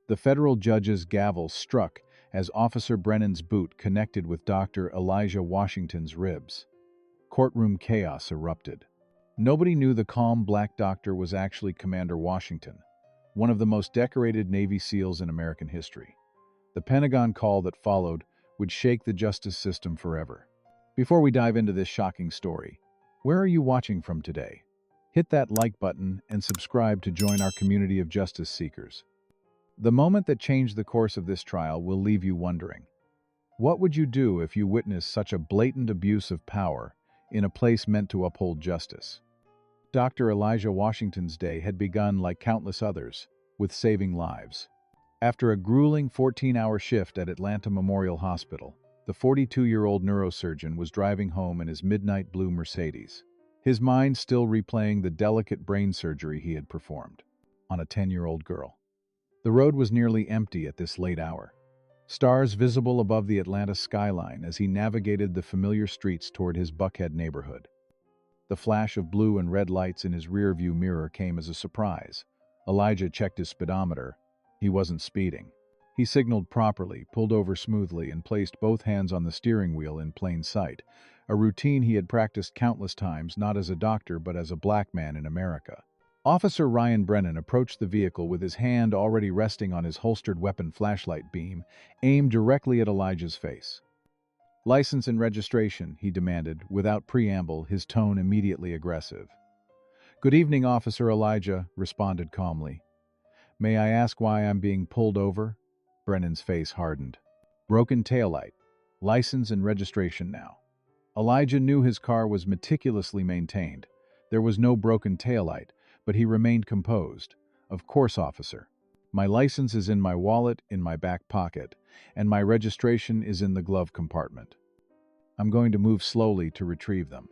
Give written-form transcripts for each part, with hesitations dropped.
The federal judge's gavel struck as Officer Brennan's boot connected with Dr. Elijah Washington's ribs. Courtroom chaos erupted. Nobody knew the calm black doctor was actually Commander Washington, one of the most decorated Navy SEALs in American history. The Pentagon call that followed would shake the justice system forever. Before we dive into this shocking story, where are you watching from today? Hit that like button and subscribe to join our community of justice seekers. The moment that changed the course of this trial will leave you wondering. What would you do if you witnessed such a blatant abuse of power in a place meant to uphold justice? Dr. Elijah Washington's day had begun like countless others, with saving lives. After a grueling 14-hour shift at Atlanta Memorial Hospital, the 42-year-old neurosurgeon was driving home in his midnight blue Mercedes, his mind still replaying the delicate brain surgery he had performed on a 10-year-old girl. The road was nearly empty at this late hour, stars visible above the Atlanta skyline as he navigated the familiar streets toward his Buckhead neighborhood. The flash of blue and red lights in his rearview mirror came as a surprise. Elijah checked his speedometer. He wasn't speeding. He signaled properly, pulled over smoothly, and placed both hands on the steering wheel in plain sight, a routine he had practiced countless times, not as a doctor but as a black man in America. Officer Ryan Brennan approached the vehicle with his hand already resting on his holstered weapon flashlight beam, aimed directly at Elijah's face. "License and registration," he demanded, without preamble, his tone immediately aggressive. "Good evening, Officer," Elijah responded calmly. "May I ask why I'm being pulled over?" Brennan's face hardened. "Broken taillight. License and registration now." Elijah knew his car was meticulously maintained. There was no broken taillight, but he remained composed. "Of course, officer. My license is in my wallet in my back pocket, and my registration is in the glove compartment. I'm going to move slowly to retrieve them."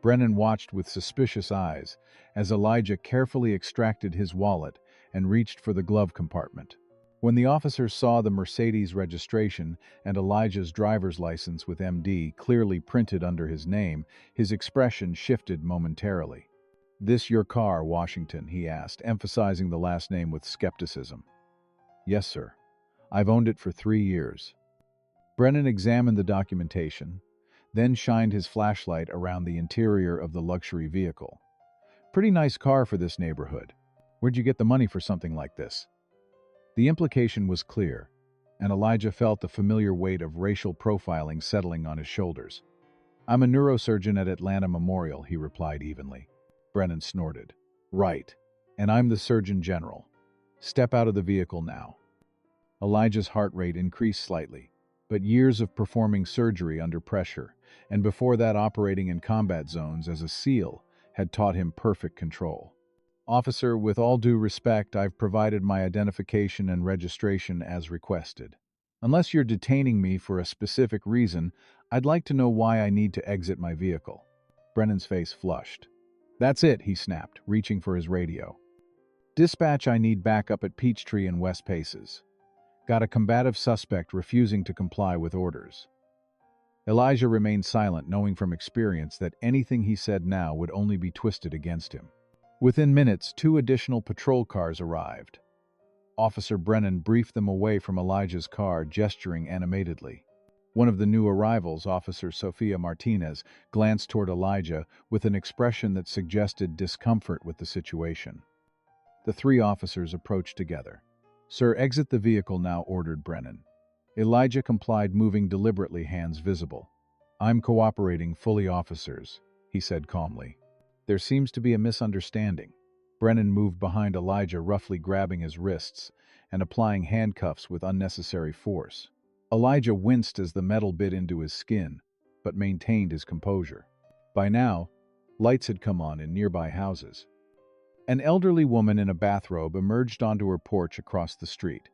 Brennan watched with suspicious eyes as Elijah carefully extracted his wallet and reached for the glove compartment. When the officer saw the Mercedes registration and Elijah's driver's license with MD clearly printed under his name, his expression shifted momentarily. "This your car, Washington?" he asked, emphasizing the last name with skepticism. "Yes, sir. I've owned it for 3 years." Brennan examined the documentation, then shined his flashlight around the interior of the luxury vehicle. "Pretty nice car for this neighborhood. Where'd you get the money for something like this?" The implication was clear, and Elijah felt the familiar weight of racial profiling settling on his shoulders. "I'm a neurosurgeon at Atlanta Memorial," he replied evenly. Brennan snorted. "Right, and I'm the Surgeon General. Step out of the vehicle now." Elijah's heart rate increased slightly, but years of performing surgery under pressure, and before that operating in combat zones as a SEAL, had taught him perfect control. "Officer, with all due respect, I've provided my identification and registration as requested. Unless you're detaining me for a specific reason, I'd like to know why I need to exit my vehicle." Brennan's face flushed. "That's it," he snapped, reaching for his radio. "Dispatch, I need backup at Peachtree and West Paces. Got a combative suspect refusing to comply with orders." Elijah remained silent, knowing from experience that anything he said now would only be twisted against him. Within minutes, 2 additional patrol cars arrived. Officer Brennan briefed them away from Elijah's car, gesturing animatedly. One of the new arrivals, Officer Sophia Martinez, glanced toward Elijah with an expression that suggested discomfort with the situation. The 3 officers approached together. "Sir, exit the vehicle now," ordered Brennan. Elijah complied, moving deliberately, hands visible. "I'm cooperating fully, officers," he said calmly. "There seems to be a misunderstanding." Brennan moved behind Elijah, roughly grabbing his wrists and applying handcuffs with unnecessary force. Elijah winced as the metal bit into his skin, but maintained his composure. By now, lights had come on in nearby houses. An elderly woman in a bathrobe emerged onto her porch across the street.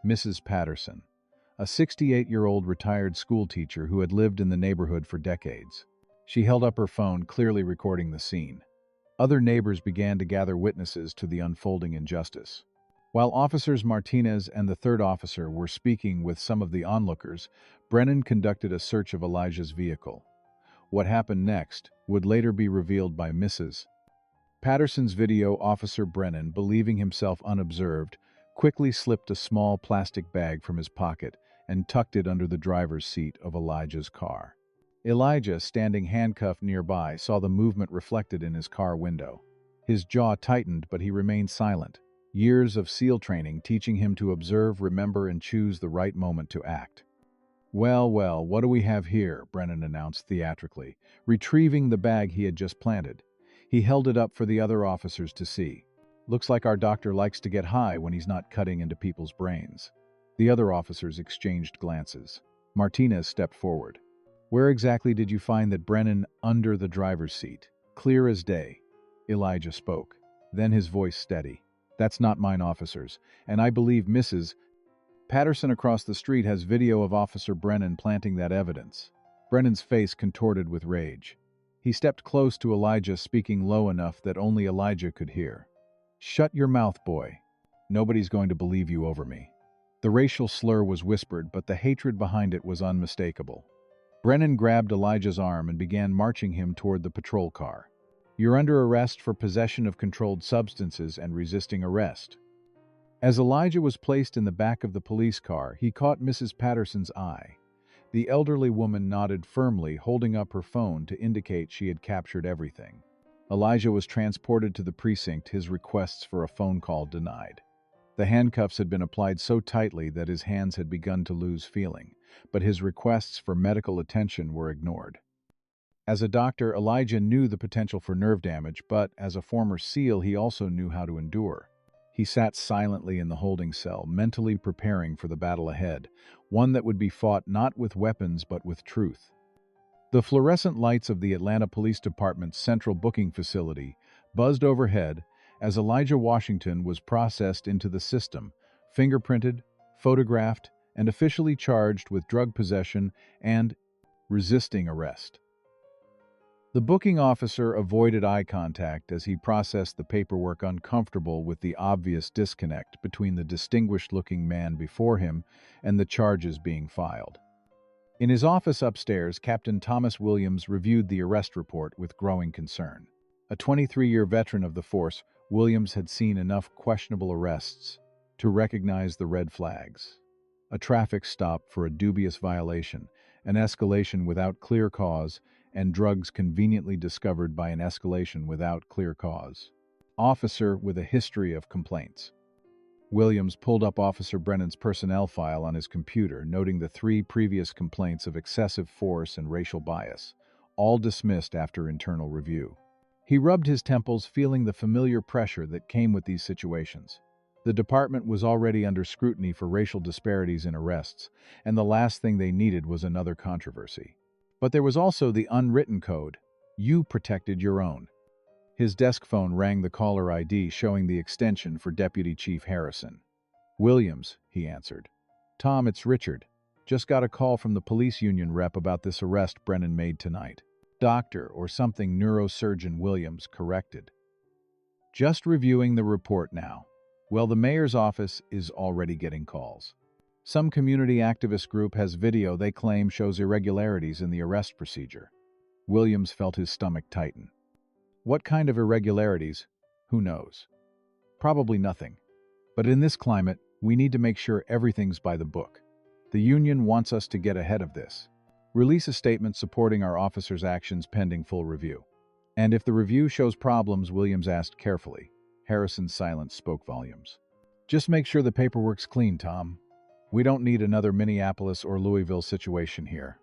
Mrs. Patterson, a 68-year-old retired schoolteacher who had lived in the neighborhood for decades. She held up her phone, clearly recording the scene. Other neighbors began to gather witnesses to the unfolding injustice. While Officers Martinez and the 3rd officer were speaking with some of the onlookers, Brennan conducted a search of Elijah's vehicle. What happened next would later be revealed by Mrs. Patterson's video. Officer Brennan, believing himself unobserved, quickly slipped a small plastic bag from his pocket and tucked it under the driver's seat of Elijah's car. Elijah, standing handcuffed nearby, saw the movement reflected in his car window. His jaw tightened, but he remained silent. Years of SEAL training teaching him to observe, remember, and choose the right moment to act. "Well, well, what do we have here?" Brennan announced theatrically, retrieving the bag he had just planted. He held it up for the other officers to see. "Looks like our doctor likes to get high when he's not cutting into people's brains." The other officers exchanged glances. Martinez stepped forward. "Where exactly did you find that Brennan under the driver's seat?" "Clear as day." Elijah spoke. Then his voice steady. "That's not mine, officers, and I believe Mrs. Patterson across the street has video of Officer Brennan planting that evidence." Brennan's face contorted with rage. He stepped close to Elijah, speaking low enough that only Elijah could hear. "Shut your mouth, boy. Nobody's going to believe you over me." The racial slur was whispered, but the hatred behind it was unmistakable. Brennan grabbed Elijah's arm and began marching him toward the patrol car. "You're under arrest for possession of controlled substances and resisting arrest." As Elijah was placed in the back of the police car, he caught Mrs. Patterson's eye. The elderly woman nodded firmly, holding up her phone to indicate she had captured everything. Elijah was transported to the precinct, his requests for a phone call denied. The handcuffs had been applied so tightly that his hands had begun to lose feeling, but his requests for medical attention were ignored. As a doctor, Elijah knew the potential for nerve damage, but as a former SEAL, he also knew how to endure. He sat silently in the holding cell, mentally preparing for the battle ahead, one that would be fought not with weapons but with truth. The fluorescent lights of the Atlanta Police Department's central booking facility buzzed overhead as Elijah Washington was processed into the system, fingerprinted, photographed, and officially charged with drug possession and resisting arrest. The booking officer avoided eye contact as he processed the paperwork, uncomfortable with the obvious disconnect between the distinguished-looking man before him and the charges being filed. In his office upstairs, Captain Thomas Williams reviewed the arrest report with growing concern. A 23-year veteran of the force, Williams had seen enough questionable arrests to recognize the red flags. A traffic stop for a dubious violation, an escalation without clear cause, and drugs conveniently discovered by an escalation without clear cause. Officer with a history of complaints. Williams pulled up Officer Brennan's personnel file on his computer, noting the 3 previous complaints of excessive force and racial bias, all dismissed after internal review. He rubbed his temples, feeling the familiar pressure that came with these situations. The department was already under scrutiny for racial disparities in arrests, and the last thing they needed was another controversy. But there was also the unwritten code. You protected your own. His desk phone rang, the caller ID showing the extension for Deputy Chief Harrison. "Williams," he answered. "Tom, it's Richard. Just got a call from the police union rep about this arrest Brennan made tonight." "Doctor or something," neurosurgeon Williams corrected. "Just reviewing the report now." "Well, the mayor's office is already getting calls. Some community activist group has video they claim shows irregularities in the arrest procedure." Williams felt his stomach tighten. What kind of irregularities? Who knows? Probably nothing. But in this climate, we need to make sure everything's by the book. The union wants us to get ahead of this. Release a statement supporting our officers' actions pending full review. And if the review shows problems, Williams asked carefully. Harrison's silence spoke volumes. "Just make sure the paperwork's clean, Tom. We don't need another Minneapolis or Louisville situation here."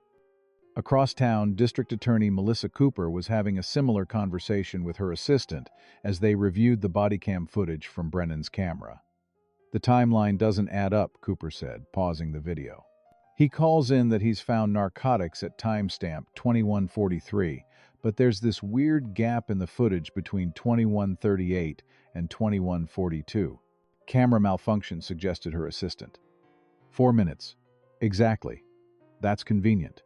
Across town, District Attorney Melissa Cooper was having a similar conversation with her assistant as they reviewed the body cam footage from Brennan's camera. "The timeline doesn't add up," Cooper said, pausing the video. "He calls in that he's found narcotics at timestamp 21:43, but there's this weird gap in the footage between 21:38 and 21:42. Camera malfunction," suggested her assistant. 4 minutes. Exactly. That's convenient."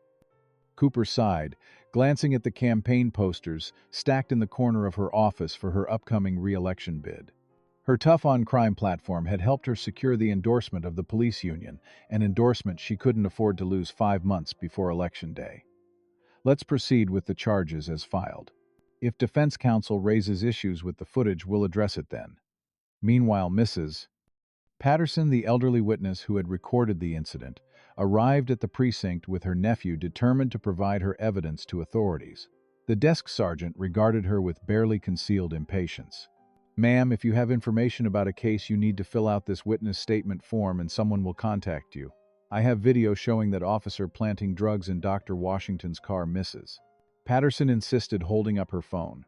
Cooper sighed, glancing at the campaign posters stacked in the corner of her office for her upcoming re-election bid. Her Tough on Crime platform had helped her secure the endorsement of the police union, an endorsement she couldn't afford to lose 5 months before Election Day. "Let's proceed with the charges as filed. If defense counsel raises issues with the footage, we'll address it then. Meanwhile, Mrs. Patterson, the elderly witness who had recorded the incident, arrived at the precinct with her nephew determined to provide her evidence to authorities. The desk sergeant regarded her with barely concealed impatience. "Ma'am, if you have information about a case, you need to fill out this witness statement form and someone will contact you. I have video showing that officer planting drugs in Dr. Washington's car misses." Patterson insisted, holding up her phone.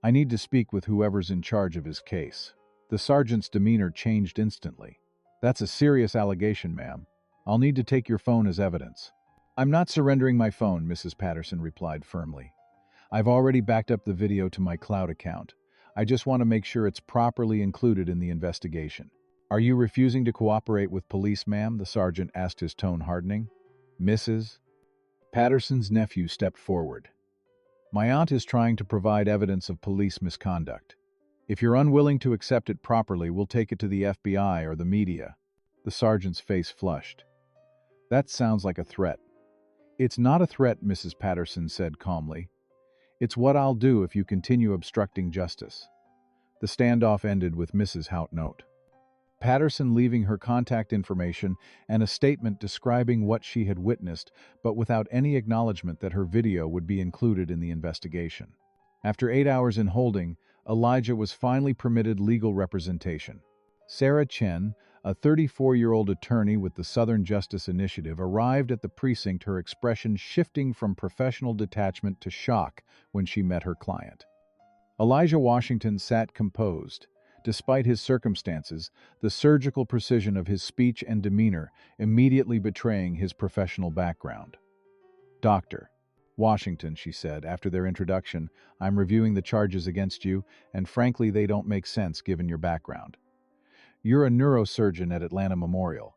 "I need to speak with whoever's in charge of his case." The sergeant's demeanor changed instantly. "That's a serious allegation, ma'am. I'll need to take your phone as evidence." "I'm not surrendering my phone," Mrs. Patterson replied firmly. "I've already backed up the video to my cloud account. I just want to make sure it's properly included in the investigation." "Are you refusing to cooperate with police, ma'am?" the sergeant asked, his tone hardening. Mrs. Patterson's nephew stepped forward. "My aunt is trying to provide evidence of police misconduct. If you're unwilling to accept it properly, we'll take it to the FBI or the media." The sergeant's face flushed. "That sounds like a threat." "It's not a threat," Mrs. Patterson said calmly. "It's what I'll do if you continue obstructing justice." The standoff ended with Mrs. Houtnote Patterson leaving her contact information and a statement describing what she had witnessed, but without any acknowledgement that her video would be included in the investigation. After 8 hours in holding, Elijah was finally permitted legal representation. Sarah Chen, a 34-year-old attorney with the Southern Justice Initiative, arrived at the precinct, her expression shifting from professional detachment to shock when she met her client. Elijah Washington sat composed. Despite his circumstances, the surgical precision of his speech and demeanor immediately betraying his professional background. "Dr. Washington," she said, after their introduction, "I'm reviewing the charges against you, and frankly, they don't make sense given your background. You're a neurosurgeon at Atlanta Memorial."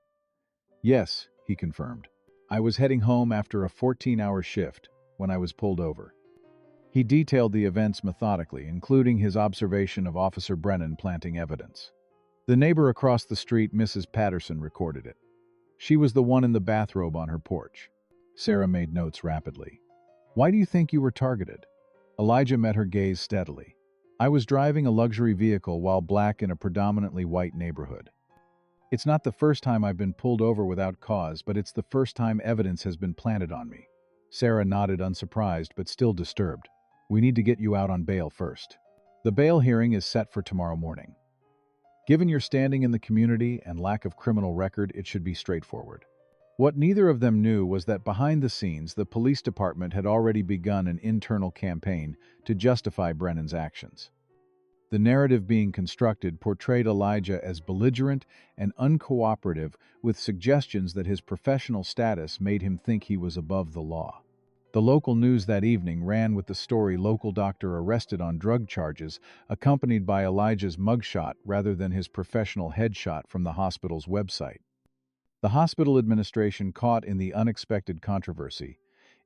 "Yes," he confirmed. "I was heading home after a 14-hour shift when I was pulled over." He detailed the events methodically, including his observation of Officer Brennan planting evidence. The neighbor across the street, Mrs. Patterson, recorded it. She was the one in the bathrobe on her porch. Sarah made notes rapidly. "Why do you think you were targeted?" Elijah met her gaze steadily. "I was driving a luxury vehicle while black in a predominantly white neighborhood. It's not the first time I've been pulled over without cause, but it's the first time evidence has been planted on me." Sarah nodded, unsurprised but still disturbed. "We need to get you out on bail first. The bail hearing is set for tomorrow morning. Given your standing in the community and lack of criminal record, it should be straightforward." What neither of them knew was that behind the scenes, the police department had already begun an internal campaign to justify Brennan's actions. The narrative being constructed portrayed Elijah as belligerent and uncooperative, with suggestions that his professional status made him think he was above the law. The local news that evening ran with the story "Local doctor arrested on drug charges," accompanied by Elijah's mugshot rather than his professional headshot from the hospital's website. The hospital administration, caught in the unexpected controversy,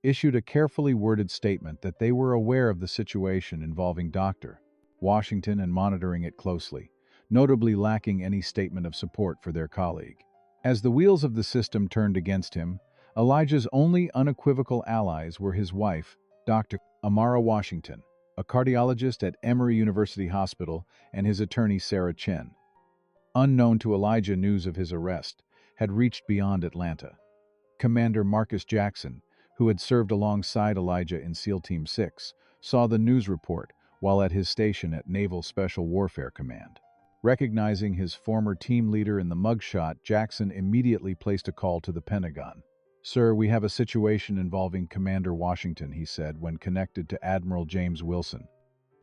issued a carefully worded statement that they were aware of the situation involving Dr. Washington and monitoring it closely, notably lacking any statement of support for their colleague. As the wheels of the system turned against him, Elijah's only unequivocal allies were his wife, Dr. Amara Washington, a cardiologist at Emory University Hospital, and his attorney, Sarah Chen. Unknown to Elijah, news of his arrest had reached beyond Atlanta. Commander Marcus Jackson, who had served alongside Elijah in SEAL Team 6, saw the news report while at his station at Naval Special Warfare Command. Recognizing his former team leader in the mugshot, Jackson immediately placed a call to the Pentagon. "Sir, we have a situation involving Commander Washington," he said when connected to Admiral James Wilson.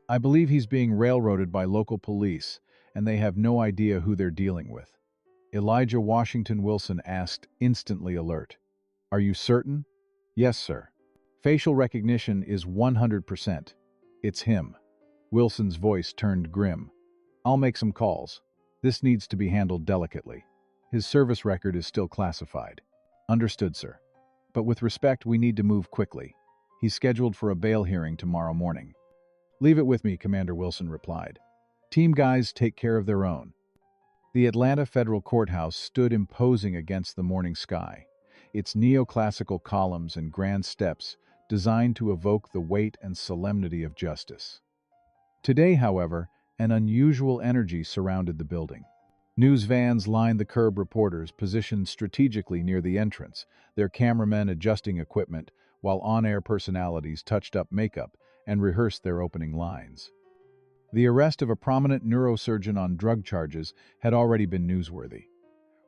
"I believe he's being railroaded by local police, and they have no idea who they're dealing with." Elijah Washington Wilson asked, instantly alert. "Are you certain?" "Yes, sir. Facial recognition is 100%. It's him." Wilson's voice turned grim. "I'll make some calls. This needs to be handled delicately. His service record is still classified." "Understood, sir. But with respect, we need to move quickly. He's scheduled for a bail hearing tomorrow morning." "Leave it with me," Commander Wilson replied. "Team guys take care of their own." The Atlanta Federal Courthouse stood imposing against the morning sky, its neoclassical columns and grand steps designed to evoke the weight and solemnity of justice. Today, however, an unusual energy surrounded the building. News vans lined the curb, reporters positioned strategically near the entrance, their cameramen adjusting equipment, while on-air personalities touched up makeup and rehearsed their opening lines. The arrest of a prominent neurosurgeon on drug charges had already been newsworthy.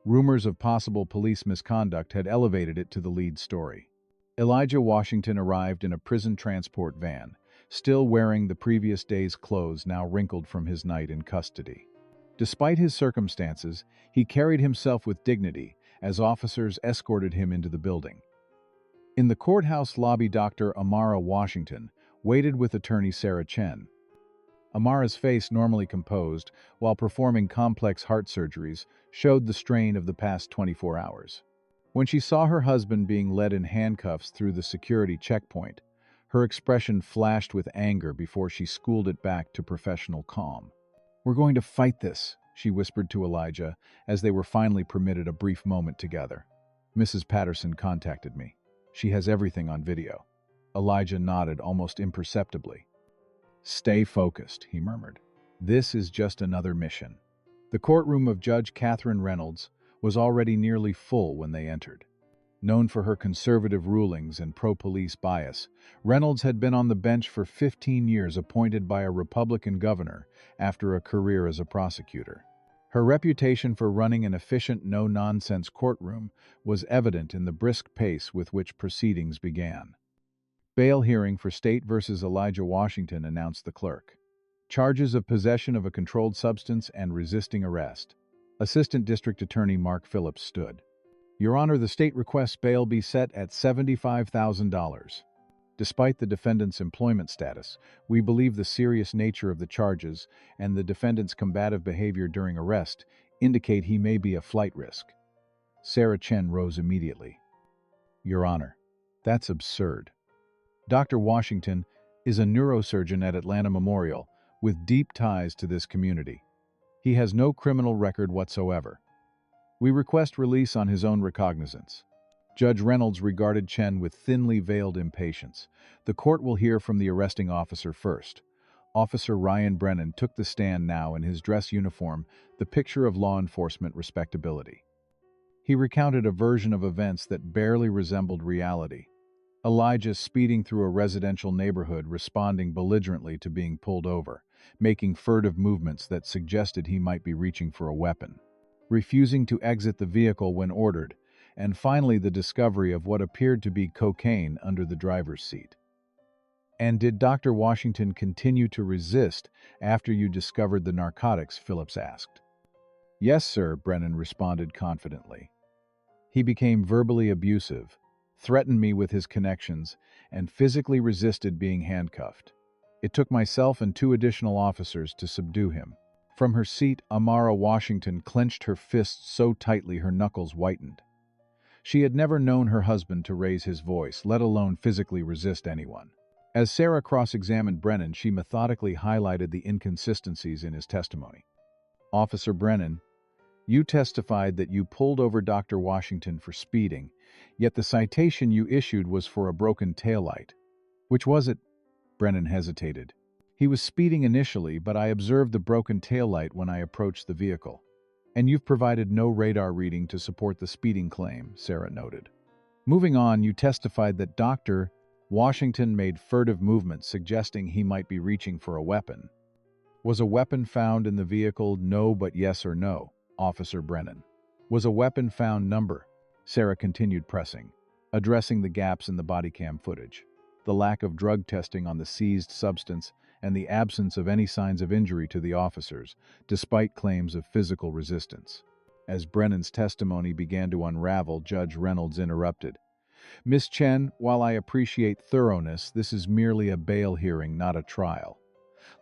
Rumors of possible police misconduct had elevated it to the lead story. Elijah Washington arrived in a prison transport van, still wearing the previous day's clothes now wrinkled from his night in custody. Despite his circumstances, he carried himself with dignity as officers escorted him into the building. In the courthouse lobby, Dr. Amara Washington waited with attorney Sarah Chen. Amara's face, normally composed while performing complex heart surgeries, showed the strain of the past 24 hours. When she saw her husband being led in handcuffs through the security checkpoint, her expression flashed with anger before she schooled it back to professional calm. "We're going to fight this," she whispered to Elijah as they were finally permitted a brief moment together. "Mrs. Patterson contacted me. She has everything on video." Elijah nodded almost imperceptibly. "Stay focused," he murmured. "This is just another mission." The courtroom of Judge Catherine Reynolds was already nearly full when they entered. Known for her conservative rulings and pro-police bias, Reynolds had been on the bench for 15 years, appointed by a Republican governor after a career as a prosecutor. Her reputation for running an efficient, no-nonsense courtroom was evident in the brisk pace with which proceedings began. "Bail hearing for State versus Elijah Washington," announced the clerk. "Charges of possession of a controlled substance and resisting arrest." Assistant District Attorney Mark Phillips stood. "Your Honor, the state requests bail be set at $75,000. Despite the defendant's employment status, we believe the serious nature of the charges and the defendant's combative behavior during arrest indicate he may be a flight risk." Sarah Chen rose immediately. "Your Honor, that's absurd. Dr. Washington is a neurosurgeon at Atlanta Memorial with deep ties to this community. He has no criminal record whatsoever. We request release on his own recognizance." Judge Reynolds regarded Chen with thinly veiled impatience. "The court will hear from the arresting officer first." Officer Ryan Brennan took the stand now in his dress uniform, the picture of law enforcement respectability. He recounted a version of events that barely resembled reality. Elijah speeding through a residential neighborhood, responding belligerently to being pulled over, making furtive movements that suggested he might be reaching for a weapon, refusing to exit the vehicle when ordered, and finally the discovery of what appeared to be cocaine under the driver's seat. "And did Dr. Washington continue to resist after you discovered the narcotics?" Phillips asked. "Yes, sir," Brennan responded confidently. "He became verbally abusive, threatened me with his connections, and physically resisted being handcuffed. It took myself and 2 additional officers to subdue him." From her seat, Amara Washington clenched her fists so tightly her knuckles whitened. She had never known her husband to raise his voice, let alone physically resist anyone. As Sarah cross-examined Brennan, she methodically highlighted the inconsistencies in his testimony. "Officer Brennan, you testified that you pulled over Dr. Washington for speeding, yet the citation you issued was for a broken taillight. Which was it?" Brennan hesitated. "He was speeding initially, but I observed the broken taillight when I approached the vehicle." "And you've provided no radar reading to support the speeding claim," Sarah noted. "Moving on, you testified that Dr. Washington made furtive movements suggesting he might be reaching for a weapon. Was a weapon found in the vehicle? No, but yes or no, Officer Brennan. Was a weapon found? Number?" Sarah continued pressing, addressing the gaps in the body cam footage, the lack of drug testing on the seized substance, and the absence of any signs of injury to the officers, despite claims of physical resistance. As Brennan's testimony began to unravel, Judge Reynolds interrupted. "Miss Chen, while I appreciate thoroughness, this is merely a bail hearing, not a trial.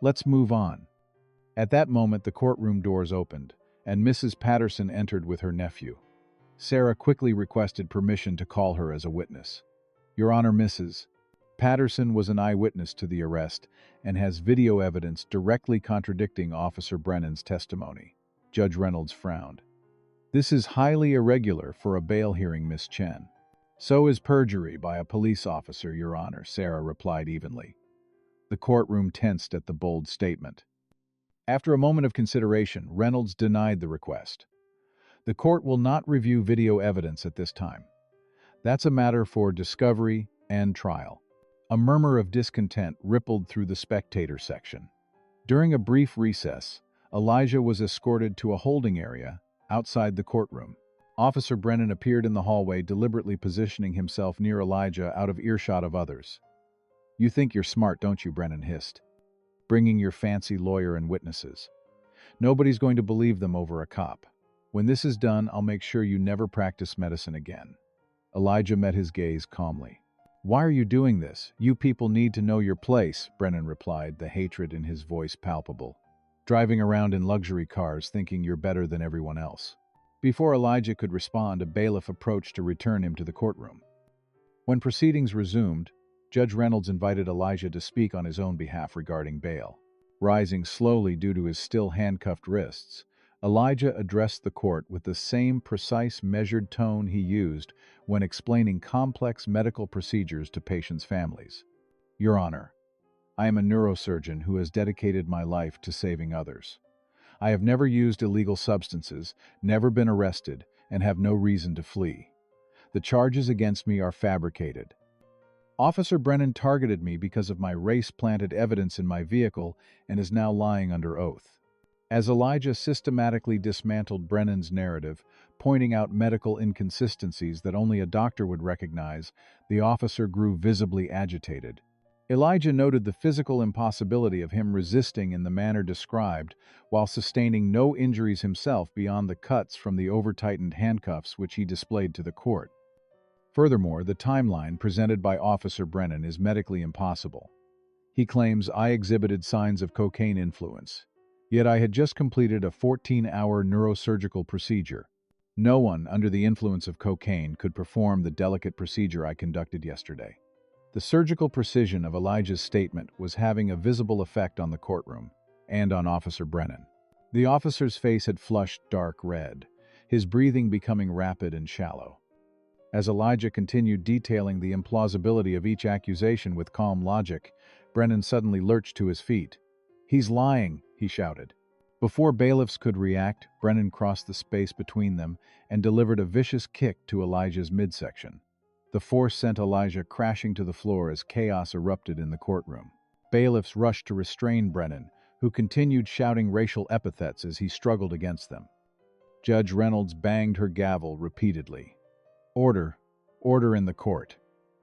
Let's move on." At that moment, the courtroom doors opened, and Mrs. Patterson entered with her nephew. Sarah quickly requested permission to call her as a witness. "Your Honor, Mrs. Patterson was an eyewitness to the arrest and has video evidence directly contradicting Officer Brennan's testimony." Judge Reynolds frowned. "This is highly irregular for a bail hearing, Miss Chen." "So is perjury by a police officer, Your Honor," Sarah replied evenly. The courtroom tensed at the bold statement. After a moment of consideration, Reynolds denied the request. The court will not review video evidence at this time. That's a matter for discovery and trial. A murmur of discontent rippled through the spectator section. During a brief recess, Elijah was escorted to a holding area outside the courtroom. Officer Brennan appeared in the hallway, deliberately positioning himself near Elijah out of earshot of others. "You think you're smart, don't you?" Brennan hissed. "Bringing your fancy lawyer and witnesses. Nobody's going to believe them over a cop. When this is done, I'll make sure you never practice medicine again." Elijah met his gaze calmly. "Why are you doing this? You people need to know your place," Brennan replied, the hatred in his voice palpable. "Driving around in luxury cars thinking you're better than everyone else." Before Elijah could respond, a bailiff approached to return him to the courtroom. When proceedings resumed, Judge Reynolds invited Elijah to speak on his own behalf regarding bail. Rising slowly due to his still handcuffed wrists, Elijah addressed the court with the same precise, measured tone he used when explaining complex medical procedures to patients' families. "Your Honor, I am a neurosurgeon who has dedicated my life to saving others. I have never used illegal substances, never been arrested, and have no reason to flee. The charges against me are fabricated. Officer Brennan targeted me because of my race-planted evidence in my vehicle and is now lying under oath." As Elijah systematically dismantled Brennan's narrative, pointing out medical inconsistencies that only a doctor would recognize, the officer grew visibly agitated. Elijah noted the physical impossibility of him resisting in the manner described, while sustaining no injuries himself beyond the cuts from the over-tightened handcuffs which he displayed to the court. Furthermore, the timeline presented by Officer Brennan is medically impossible. He claims I exhibited signs of cocaine influence, yet I had just completed a 14-hour neurosurgical procedure. No one under the influence of cocaine could perform the delicate procedure I conducted yesterday. The surgical precision of Elijah's statement was having a visible effect on the courtroom and on Officer Brennan. The officer's face had flushed dark red, his breathing becoming rapid and shallow. As Elijah continued detailing the implausibility of each accusation with calm logic, Brennan suddenly lurched to his feet. "He's lying," he shouted. Before bailiffs could react, Brennan crossed the space between them and delivered a vicious kick to Elijah's midsection. The force sent Elijah crashing to the floor as chaos erupted in the courtroom. Bailiffs rushed to restrain Brennan, who continued shouting racial epithets as he struggled against them. Judge Reynolds banged her gavel repeatedly. "Order, order in the court."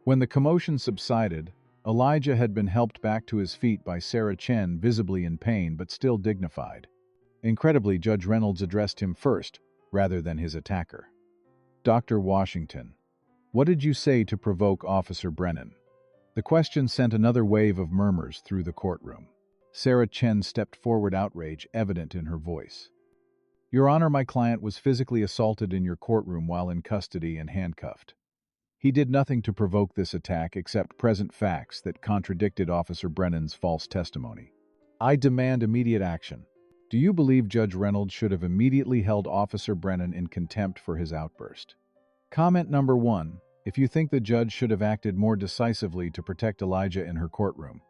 When the commotion subsided, Elijah had been helped back to his feet by Sarah Chen, visibly in pain but still dignified. Incredibly, Judge Reynolds addressed him first, rather than his attacker. "Dr. Washington, what did you say to provoke Officer Brennan?" The question sent another wave of murmurs through the courtroom. Sarah Chen stepped forward, outrage evident in her voice. "Your Honor, my client was physically assaulted in your courtroom while in custody and handcuffed. He did nothing to provoke this attack except present facts that contradicted Officer Brennan's false testimony. I demand immediate action." Do you believe Judge Reynolds should have immediately held Officer Brennan in contempt for his outburst? Comment number 1. If you think the judge should have acted more decisively to protect Elijah in her courtroom.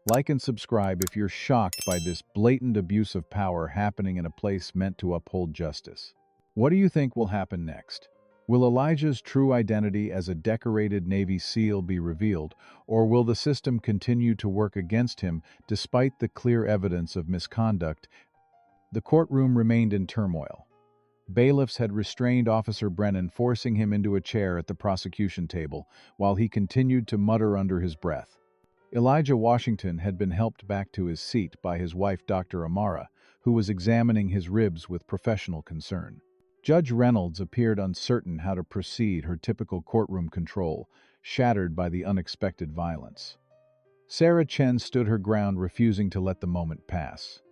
Like and subscribe if you're shocked by this blatant abuse of power happening in a place meant to uphold justice. What do you think will happen next? Will Elijah's true identity as a decorated Navy SEAL be revealed, or will the system continue to work against him despite the clear evidence of misconduct? The courtroom remained in turmoil. Bailiffs had restrained Officer Brennan, forcing him into a chair at the prosecution table, while he continued to mutter under his breath. Elijah Washington had been helped back to his seat by his wife, Dr. Amara, who was examining his ribs with professional concern. Judge Reynolds appeared uncertain how to proceed, her typical courtroom control shattered by the unexpected violence. Sarah Chen stood her ground, refusing to let the moment pass.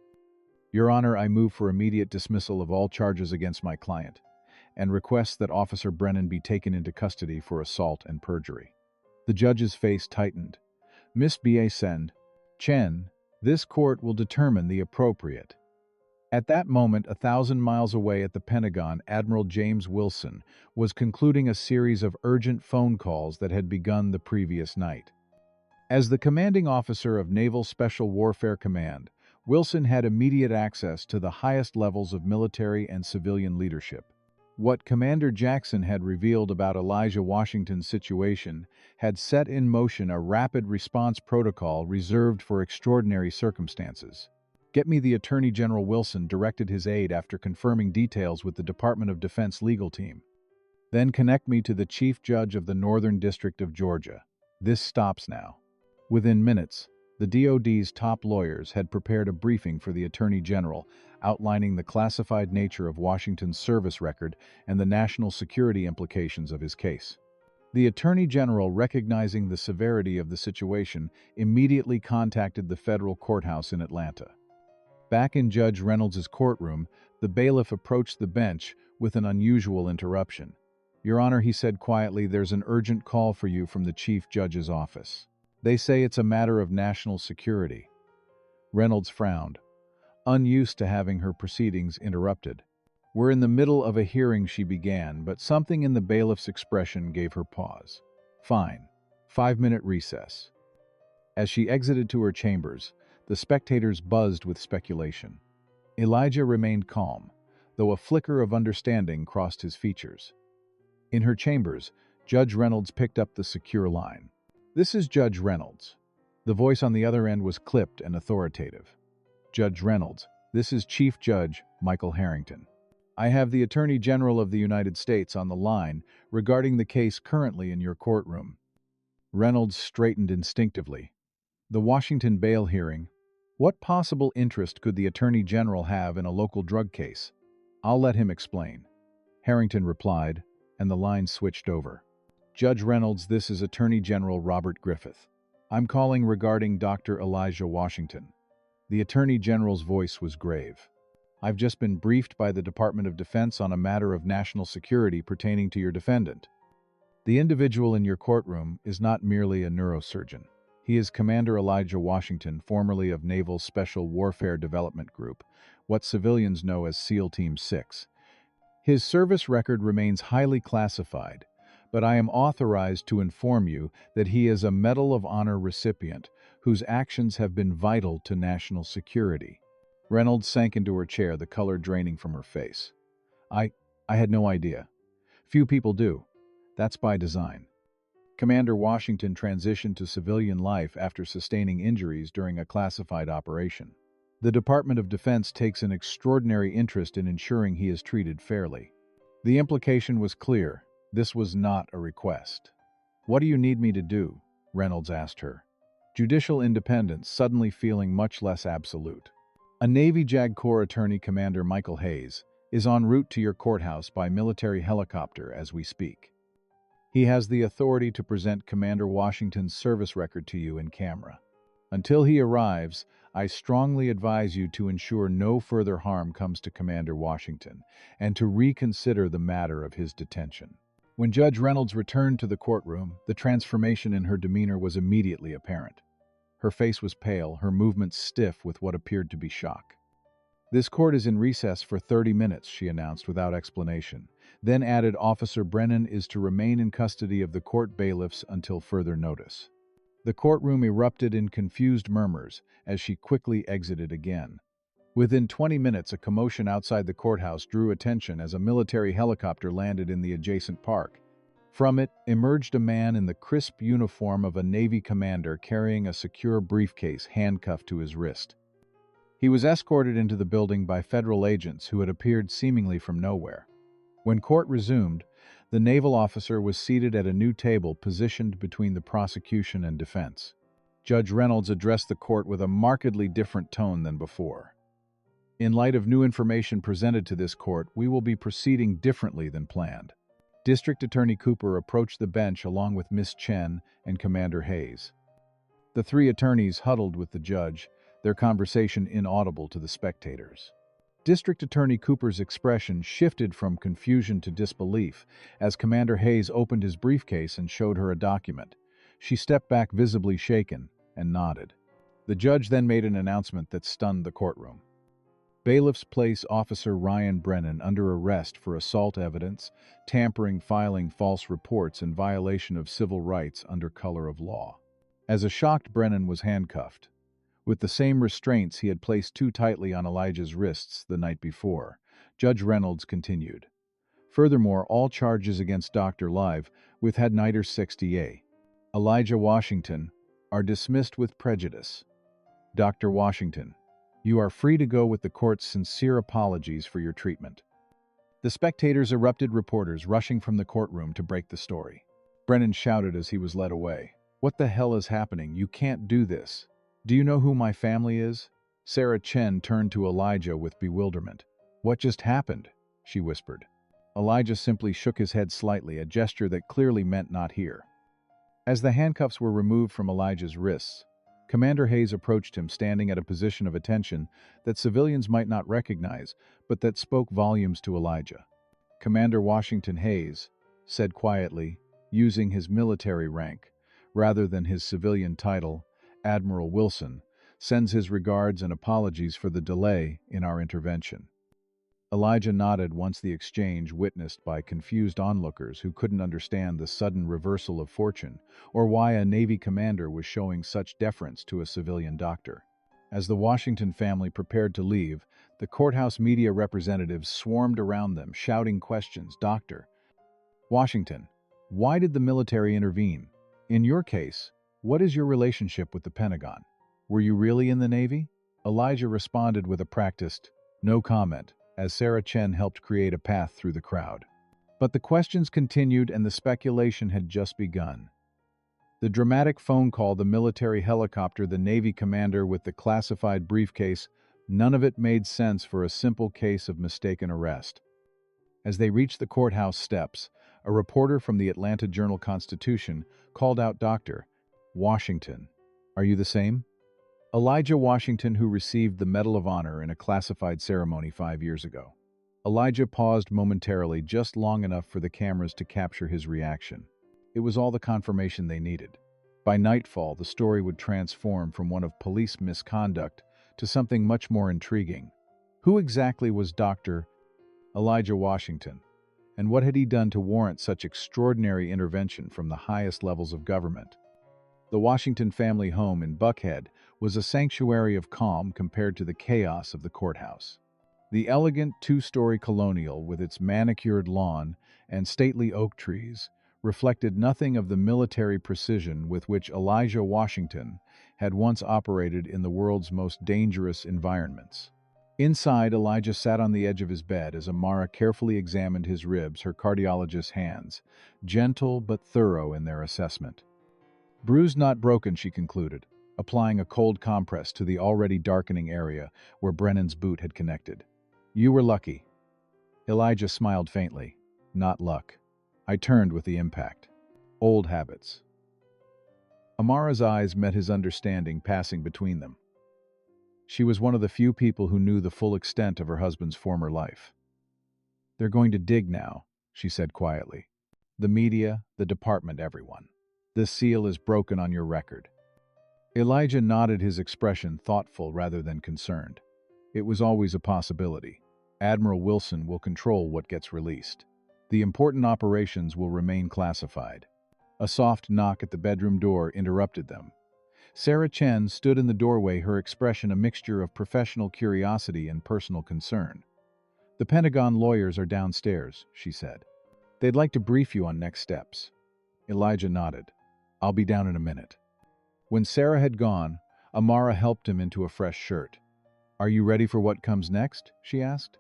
Your Honor, I move for immediate dismissal of all charges against my client, and request that Officer Brennan be taken into custody for assault and perjury. The judge's face tightened. Miss B.A. Chen, this court will determine the appropriate. At that moment, 1,000 miles away at the Pentagon, Admiral James Wilson was concluding a series of urgent phone calls that had begun the previous night. As the commanding officer of Naval Special Warfare Command, Wilson had immediate access to the highest levels of military and civilian leadership. What Commander Jackson had revealed about Elijah Washington's situation had set in motion a rapid response protocol reserved for extraordinary circumstances. "Get me the Attorney General," Wilson directed his aide after confirming details with the Department of Defense legal team. "Then connect me to the Chief Judge of the Northern District of Georgia. This stops now." Within minutes, the DoD's top lawyers had prepared a briefing for the Attorney General, outlining the classified nature of Washington's service record and the national security implications of his case. The Attorney General, recognizing the severity of the situation, immediately contacted the federal courthouse in Atlanta. Back in Judge Reynolds' courtroom, the bailiff approached the bench with an unusual interruption. "Your Honor," he said quietly, "there's an urgent call for you from the Chief Judge's office. They say it's a matter of national security." Reynolds frowned, unused to having her proceedings interrupted. "We're in the middle of a hearing," she began, but something in the bailiff's expression gave her pause. "Fine. 5-minute recess." As she exited to her chambers, the spectators buzzed with speculation. Elijah remained calm, though a flicker of understanding crossed his features. In her chambers, Judge Reynolds picked up the secure line. "This is Judge Reynolds." The voice on the other end was clipped and authoritative. "Judge Reynolds, this is Chief Judge Michael Harrington. I have the Attorney General of the United States on the line regarding the case currently in your courtroom." Reynolds straightened instinctively. "The Washington bail hearing. What possible interest could the Attorney General have in a local drug case?" "I'll let him explain," Harrington replied, and the line switched over. "Judge Reynolds, this is Attorney General Robert Griffith. I'm calling regarding Dr. Elijah Washington." The Attorney General's voice was grave. "I've just been briefed by the Department of Defense on a matter of national security pertaining to your defendant. The individual in your courtroom is not merely a neurosurgeon. He is Commander Elijah Washington, formerly of Naval Special Warfare Development Group, what civilians know as SEAL Team 6. His service record remains highly classified, but I am authorized to inform you that he is a Medal of Honor recipient whose actions have been vital to national security." Reynolds sank into her chair, the color draining from her face. I had no idea. Few people do. That's by design." Commander Washington transitioned to civilian life after sustaining injuries during a classified operation. The Department of Defense takes an extraordinary interest in ensuring he is treated fairly. The implication was clear. This was not a request. "What do you need me to do?" Reynolds asked her. Judicial independence suddenly feeling much less absolute. "A Navy JAG Corps attorney, Commander Michael Hayes, is en route to your courthouse by military helicopter as we speak. He has the authority to present Commander Washington's service record to you in camera. Until he arrives, I strongly advise you to ensure no further harm comes to Commander Washington and to reconsider the matter of his detention." When Judge Reynolds returned to the courtroom, the transformation in her demeanor was immediately apparent. Her face was pale, her movements stiff with what appeared to be shock. "This court is in recess for 30 minutes, she announced without explanation, then added Officer Brennan is to remain in custody of the court bailiffs until further notice. The courtroom erupted in confused murmurs as she quickly exited again. Within 20 minutes, a commotion outside the courthouse drew attention as a military helicopter landed in the adjacent park. From it emerged a man in the crisp uniform of a Navy commander carrying a secure briefcase handcuffed to his wrist. He was escorted into the building by federal agents who had appeared seemingly from nowhere. When court resumed, the naval officer was seated at a new table positioned between the prosecution and defense. Judge Reynolds addressed the court with a markedly different tone than before. "In light of new information presented to this court, we will be proceeding differently than planned." District Attorney Cooper approached the bench along with Miss Chen and Commander Hayes. The three attorneys huddled with the judge, their conversation inaudible to the spectators. District Attorney Cooper's expression shifted from confusion to disbelief as Commander Hayes opened his briefcase and showed her a document. She stepped back, visibly shaken, and nodded. The judge then made an announcement that stunned the courtroom. "Bailiffs place Officer Ryan Brennan under arrest for assault evidence, tampering, filing false reports, and violation of civil rights under color of law." As a shocked Brennan was handcuffed, with the same restraints he had placed too tightly on Elijah's wrists the night before. Judge Reynolds continued. Furthermore, all charges against Dr. Live with Head Niter 60A, Elijah Washington, are dismissed with prejudice. Dr. Washington, you are free to go with the court's sincere apologies for your treatment. The spectators erupted, reporters rushing from the courtroom to break the story. Brennan shouted as he was led away. What the hell is happening? You can't do this. Do you know who my family is? Sarah Chen turned to Elijah with bewilderment. What just happened? She whispered. Elijah simply shook his head slightly, a gesture that clearly meant not here. As the handcuffs were removed from Elijah's wrists, Commander Hayes approached him, standing at a position of attention that civilians might not recognize, but that spoke volumes to Elijah. Commander Washington Hayes said quietly, using his military rank, rather than his civilian title, Admiral Wilson, sends his regards and apologies for the delay in our intervention. Elijah nodded once the exchange witnessed by confused onlookers who couldn't understand the sudden reversal of fortune or why a Navy commander was showing such deference to a civilian doctor. As the Washington family prepared to leave, the courthouse media representatives swarmed around them, shouting questions. Dr. Washington, why did the military intervene? In your case, what is your relationship with the Pentagon? Were you really in the Navy? Elijah responded with a practiced, no comment, as Sarah Chen helped create a path through the crowd. But the questions continued and the speculation had just begun. The dramatic phone call, the military helicopter, the Navy commander with the classified briefcase, none of it made sense for a simple case of mistaken arrest. As they reached the courthouse steps, a reporter from the Atlanta Journal-Constitution called out, Dr. Washington, are you the same? Elijah Washington, who received the Medal of Honor in a classified ceremony 5 years ago. Elijah paused momentarily, just long enough for the cameras to capture his reaction. It was all the confirmation they needed. By nightfall, the story would transform from one of police misconduct to something much more intriguing. Who exactly was Dr. Elijah Washington, and what had he done to warrant such extraordinary intervention from the highest levels of government? The Washington family home in Buckhead was a sanctuary of calm compared to the chaos of the courthouse. The elegant two-story colonial, with its manicured lawn and stately oak trees, reflected nothing of the military precision with which Elijah Washington had once operated in the world's most dangerous environments. Inside, Elijah sat on the edge of his bed as Amara carefully examined his ribs, her cardiologist's hands, gentle but thorough in their assessment. Bruised, not broken, she concluded, applying a cold compress to the already darkening area where Brennan's boot had connected. You were lucky. Elijah smiled faintly. Not luck. I turned with the impact. Old habits. Amara's eyes met his, understanding passing between them. She was one of the few people who knew the full extent of her husband's former life. They're going to dig now, she said quietly. The media, the department, everyone. This seal is broken on your record. Elijah nodded, his expression thoughtful rather than concerned. It was always a possibility. Admiral Wilson will control what gets released. The important operations will remain classified. A soft knock at the bedroom door interrupted them. Sarah Chen stood in the doorway, her expression a mixture of professional curiosity and personal concern. The Pentagon lawyers are downstairs, she said. They'd like to brief you on next steps. Elijah nodded. I'll be down in a minute. When Sarah had gone, Amara helped him into a fresh shirt. Are you ready for what comes next? She asked.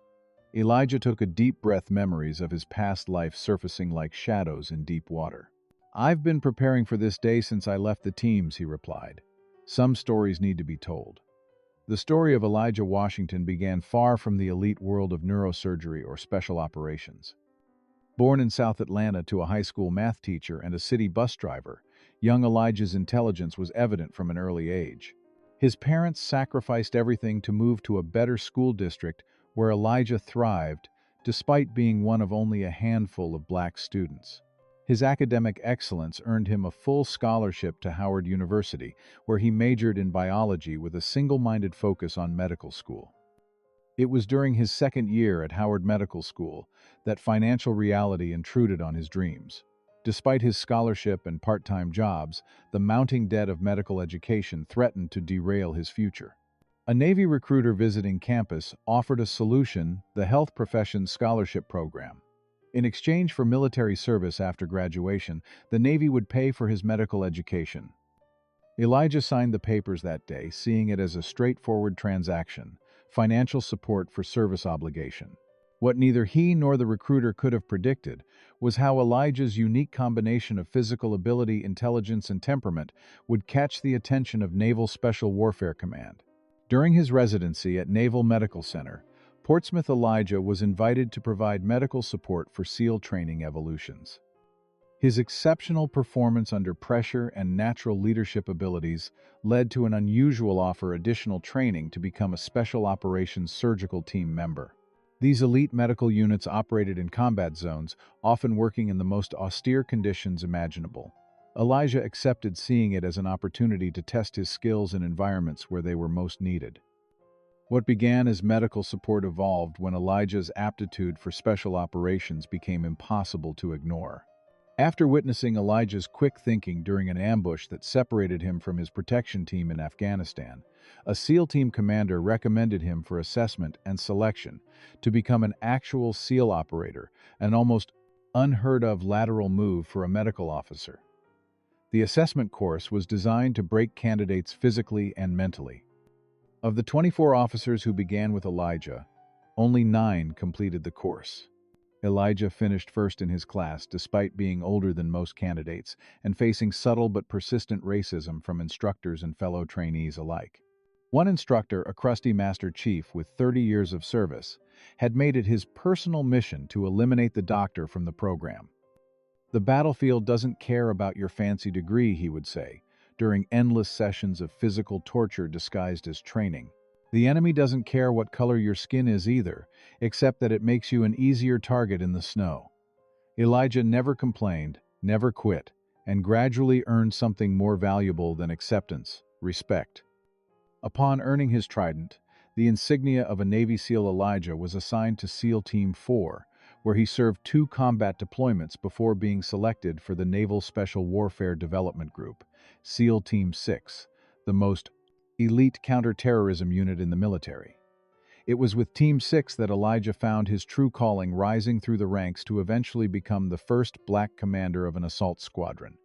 Elijah took a deep breath, memories of his past life surfacing like shadows in deep water. I've been preparing for this day since I left the teams, he replied. Some stories need to be told. The story of Elijah Washington began far from the elite world of neurosurgery or special operations. Born in South Atlanta to a high school math teacher and a city bus driver, young Elijah's intelligence was evident from an early age. His parents sacrificed everything to move to a better school district where Elijah thrived, despite being one of only a handful of black students. His academic excellence earned him a full scholarship to Howard University, where he majored in biology with a single-minded focus on medical school. It was during his second year at Howard Medical School that financial reality intruded on his dreams. Despite his scholarship and part-time jobs, the mounting debt of medical education threatened to derail his future. A Navy recruiter visiting campus offered a solution: the Health Professions Scholarship Program. In exchange for military service after graduation, the Navy would pay for his medical education. Elijah signed the papers that day, seeing it as a straightforward transaction: financial support for service obligation. What neither he nor the recruiter could have predicted was how Elijah's unique combination of physical ability, intelligence, and temperament would catch the attention of Naval Special Warfare Command. During his residency at Naval Medical Center, Portsmouth, Elijah was invited to provide medical support for SEAL training evolutions. His exceptional performance under pressure and natural leadership abilities led to an unusual offer: additional training to become a Special Operations Surgical Team member. These elite medical units operated in combat zones, often working in the most austere conditions imaginable. Elijah accepted, seeing it as an opportunity to test his skills in environments where they were most needed. What began as medical support evolved when Elijah's aptitude for special operations became impossible to ignore. After witnessing Elijah's quick thinking during an ambush that separated him from his protection team in Afghanistan, a SEAL team commander recommended him for assessment and selection to become an actual SEAL operator, an almost unheard-of lateral move for a medical officer. The assessment course was designed to break candidates physically and mentally. Of the 24 officers who began with Elijah, only 9 completed the course. Elijah finished first in his class despite being older than most candidates and facing subtle but persistent racism from instructors and fellow trainees alike. One instructor, a crusty Master Chief with 30 years of service, had made it his personal mission to eliminate the doctor from the program. "The battlefield doesn't care about your fancy degree," he would say, during endless sessions of physical torture disguised as training. "The enemy doesn't care what color your skin is either, except that it makes you an easier target in the snow." Elijah never complained, never quit, and gradually earned something more valuable than acceptance: respect. Upon earning his trident, the insignia of a Navy SEAL, Elijah was assigned to SEAL Team 4, where he served 2 combat deployments before being selected for the Naval Special Warfare Development Group, SEAL Team 6, the most elite counterterrorism unit in the military. It was with Team 6 that Elijah found his true calling, rising through the ranks to eventually become the first black commander of an assault squadron.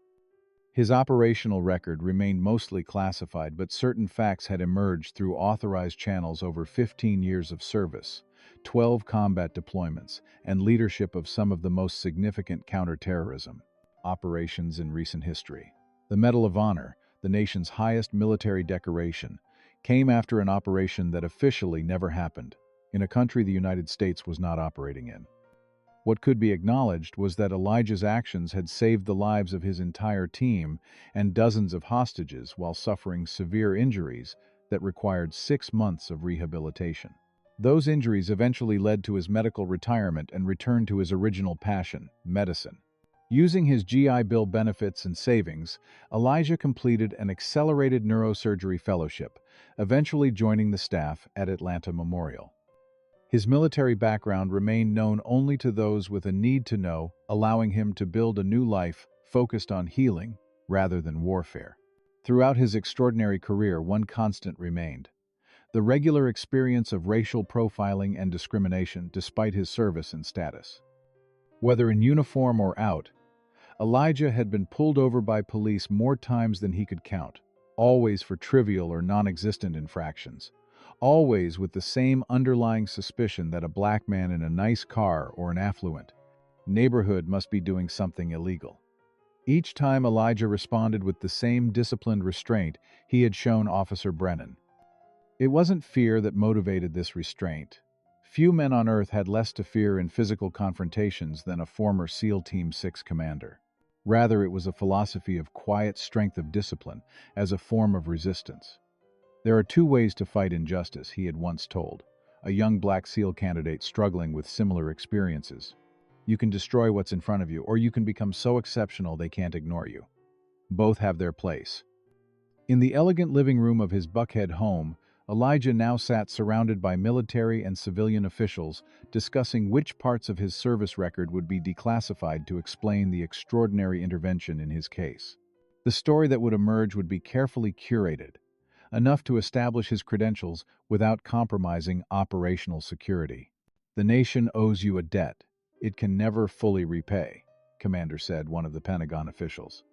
His operational record remained mostly classified, but certain facts had emerged through authorized channels: over 15 years of service, 12 combat deployments, and leadership of some of the most significant counterterrorism operations in recent history. The Medal of Honor, the nation's highest military decoration, came after an operation that officially never happened, in a country the United States was not operating in. What could be acknowledged was that Elijah's actions had saved the lives of his entire team and dozens of hostages while suffering severe injuries that required 6 months of rehabilitation. Those injuries eventually led to his medical retirement and return to his original passion: medicine. Using his GI Bill benefits and savings, Elijah completed an accelerated neurosurgery fellowship, eventually joining the staff at Atlanta Memorial. His military background remained known only to those with a need to know, allowing him to build a new life focused on healing rather than warfare. Throughout his extraordinary career, one constant remained: the regular experience of racial profiling and discrimination despite his service and status. Whether in uniform or out, Elijah had been pulled over by police more times than he could count, always for trivial or non-existent infractions, always with the same underlying suspicion that a black man in a nice car or an affluent neighborhood must be doing something illegal. Each time Elijah responded with the same disciplined restraint he had shown Officer Brennan. It wasn't fear that motivated this restraint. Few men on earth had less to fear in physical confrontations than a former SEAL Team 6 commander. Rather, it was a philosophy of quiet strength of discipline as a form of resistance. "There are 2 ways to fight injustice," he had once told a young black SEAL candidate struggling with similar experiences. "You can destroy what's in front of you, or you can become so exceptional they can't ignore you. Both have their place." In the elegant living room of his Buckhead home, Elijah now sat surrounded by military and civilian officials, discussing which parts of his service record would be declassified to explain the extraordinary intervention in his case. The story that would emerge would be carefully curated, enough to establish his credentials without compromising operational security. "The nation owes you a debt it can never fully repay," Commander said, one of the Pentagon officials.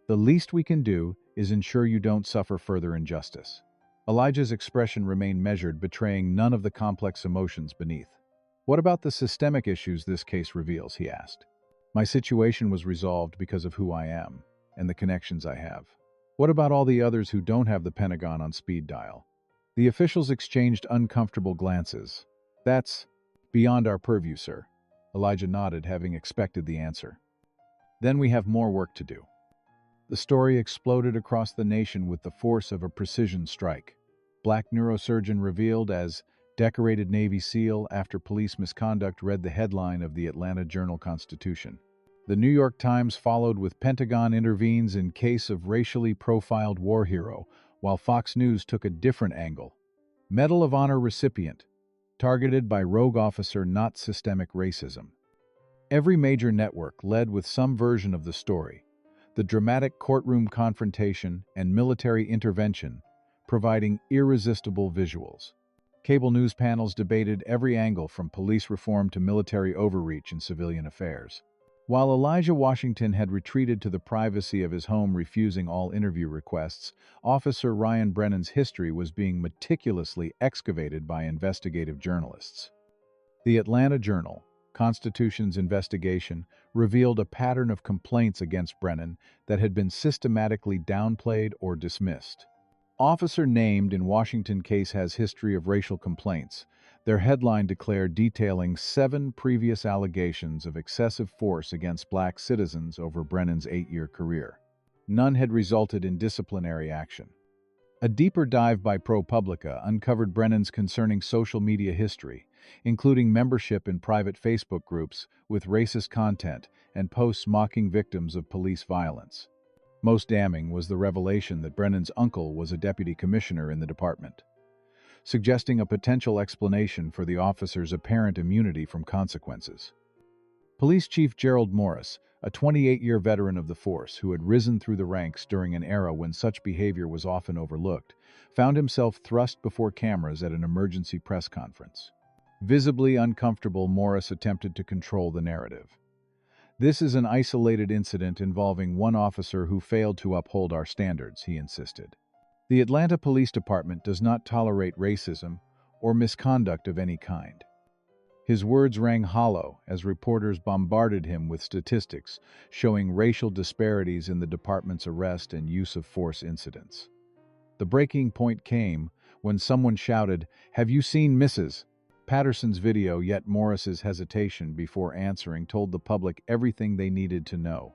"The least we can do is ensure you don't suffer further injustice." Elijah's expression remained measured, betraying none of the complex emotions beneath. "What about the systemic issues this case reveals?" he asked. "My situation was resolved because of who I am and the connections I have. What about all the others who don't have the Pentagon on speed dial?" The officials exchanged uncomfortable glances. "That's beyond our purview, sir." Elijah nodded, having expected the answer. "Then we have more work to do." The story exploded across the nation with the force of a precision strike. Black neurosurgeon revealed as decorated Navy SEAL after police misconduct read the headline of the Atlanta Journal-Constitution. The New York Times followed with Pentagon intervenes in case of racially profiled war hero, while Fox News took a different angle. Medal of Honor recipient, targeted by rogue officer, not systemic racism. Every major network led with some version of the story, the dramatic courtroom confrontation and military intervention, providing irresistible visuals. Cable news panels debated every angle from police reform to military overreach in civilian affairs. While Elijah Washington had retreated to the privacy of his home, refusing all interview requests, Officer Ryan Brennan's history was being meticulously excavated by investigative journalists. The Atlanta Journal-Constitution's investigation revealed a pattern of complaints against Brennan that had been systematically downplayed or dismissed. "Officer named in Washington case has history of racial complaints," their headline declared, detailing 7 previous allegations of excessive force against black citizens over Brennan's 8-year career. None had resulted in disciplinary action. A deeper dive by ProPublica uncovered Brennan's concerning social media history, including membership in private Facebook groups with racist content and posts mocking victims of police violence. Most damning was the revelation that Brennan's uncle was a deputy commissioner in the department, suggesting a potential explanation for the officer's apparent immunity from consequences. Police Chief Gerald Morris, a 28-year veteran of the force who had risen through the ranks during an era when such behavior was often overlooked, found himself thrust before cameras at an emergency press conference. Visibly uncomfortable, Morris attempted to control the narrative. "This is an isolated incident involving one officer who failed to uphold our standards," he insisted. "The Atlanta Police Department does not tolerate racism or misconduct of any kind." His words rang hollow as reporters bombarded him with statistics showing racial disparities in the department's arrest and use of force incidents. The breaking point came when someone shouted, "Have you seen Mrs. Patterson's video?" Yet Morris's hesitation before answering told the public everything they needed to know.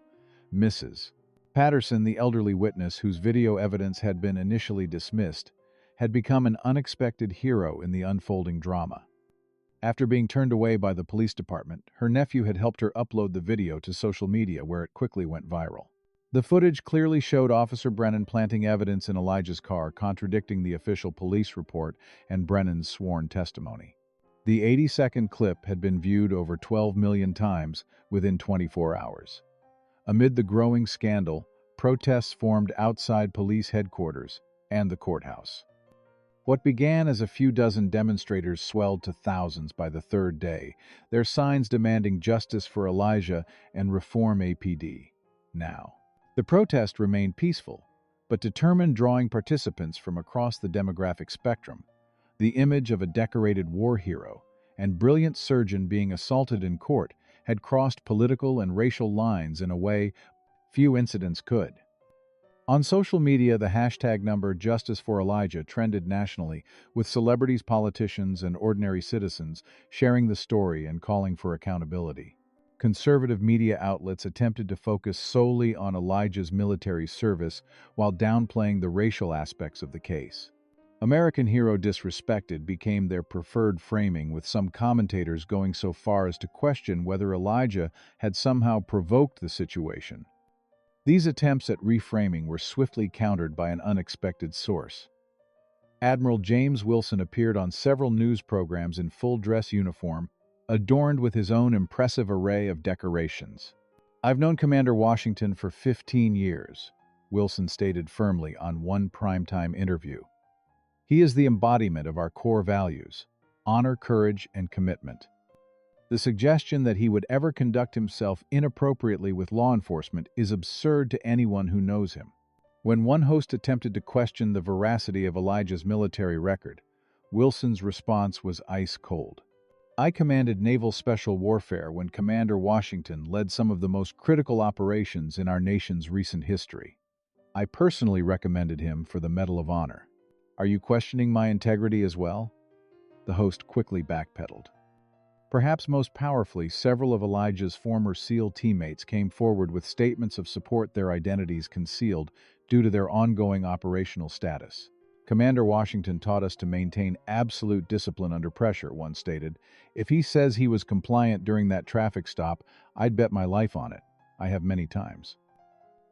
Mrs. Patterson, the elderly witness whose video evidence had been initially dismissed, had become an unexpected hero in the unfolding drama. After being turned away by the police department, her nephew had helped her upload the video to social media, where it quickly went viral. The footage clearly showed Officer Brennan planting evidence in Elijah's car, contradicting the official police report and Brennan's sworn testimony. The 80-second clip had been viewed over 12 million times within 24 hours. Amid the growing scandal, protests formed outside police headquarters and the courthouse. What began as a few dozen demonstrators swelled to thousands by the third day, their signs demanding justice for Elijah and reform APD. Now, the protest remained peaceful, but determined, drawing participants from across the demographic spectrum. The image of a decorated war hero and brilliant surgeon being assaulted in court had crossed political and racial lines in a way few incidents could. On social media, the hashtag number Justice for Elijah trended nationally, with celebrities, politicians, and ordinary citizens sharing the story and calling for accountability. Conservative media outlets attempted to focus solely on Elijah's military service while downplaying the racial aspects of the case. American hero disrespected became their preferred framing, with some commentators going so far as to question whether Elijah had somehow provoked the situation. These attempts at reframing were swiftly countered by an unexpected source. Admiral James Wilson appeared on several news programs in full dress uniform, adorned with his own impressive array of decorations. "I've known Commander Washington for 15 years," Wilson stated firmly on one primetime interview. "He is the embodiment of our core values: honor, courage, and commitment." The suggestion that he would ever conduct himself inappropriately with law enforcement is absurd to anyone who knows him. When one host attempted to question the veracity of Elijah's military record, Wilson's response was ice cold. "I commanded naval special warfare when Commander Washington led some of the most critical operations in our nation's recent history. I personally recommended him for the Medal of Honor. Are you questioning my integrity as well?" The host quickly backpedaled. Perhaps most powerfully, several of Elijah's former SEAL teammates came forward with statements of support, their identities concealed due to their ongoing operational status. "Commander Washington taught us to maintain absolute discipline under pressure," one stated. "If he says he was compliant during that traffic stop, I'd bet my life on it. I have many times."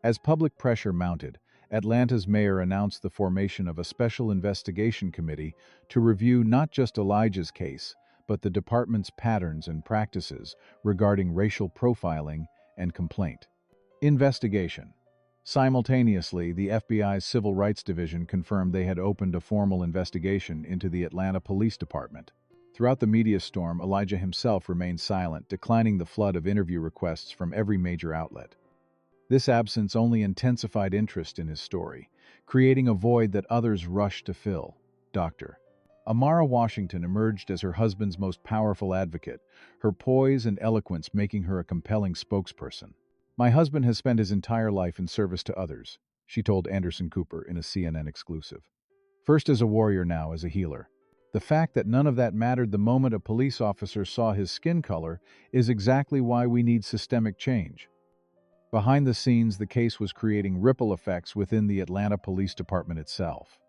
As public pressure mounted, Atlanta's mayor announced the formation of a special investigation committee to review not just Elijah's case, but the department's patterns and practices regarding racial profiling and complaint. Investigation. Simultaneously, the FBI's Civil Rights Division confirmed they had opened a formal investigation into the Atlanta Police Department. Throughout the media storm, Elijah himself remained silent, declining the flood of interview requests from every major outlet. This absence only intensified interest in his story, creating a void that others rushed to fill. Dr. Amara Washington emerged as her husband's most powerful advocate, her poise and eloquence making her a compelling spokesperson. "My husband has spent his entire life in service to others," she told Anderson Cooper in a CNN exclusive. "First as a warrior, now as a healer. The fact that none of that mattered the moment a police officer saw his skin color is exactly why we need systemic change." Behind the scenes, the case was creating ripple effects within the Atlanta Police Department itself.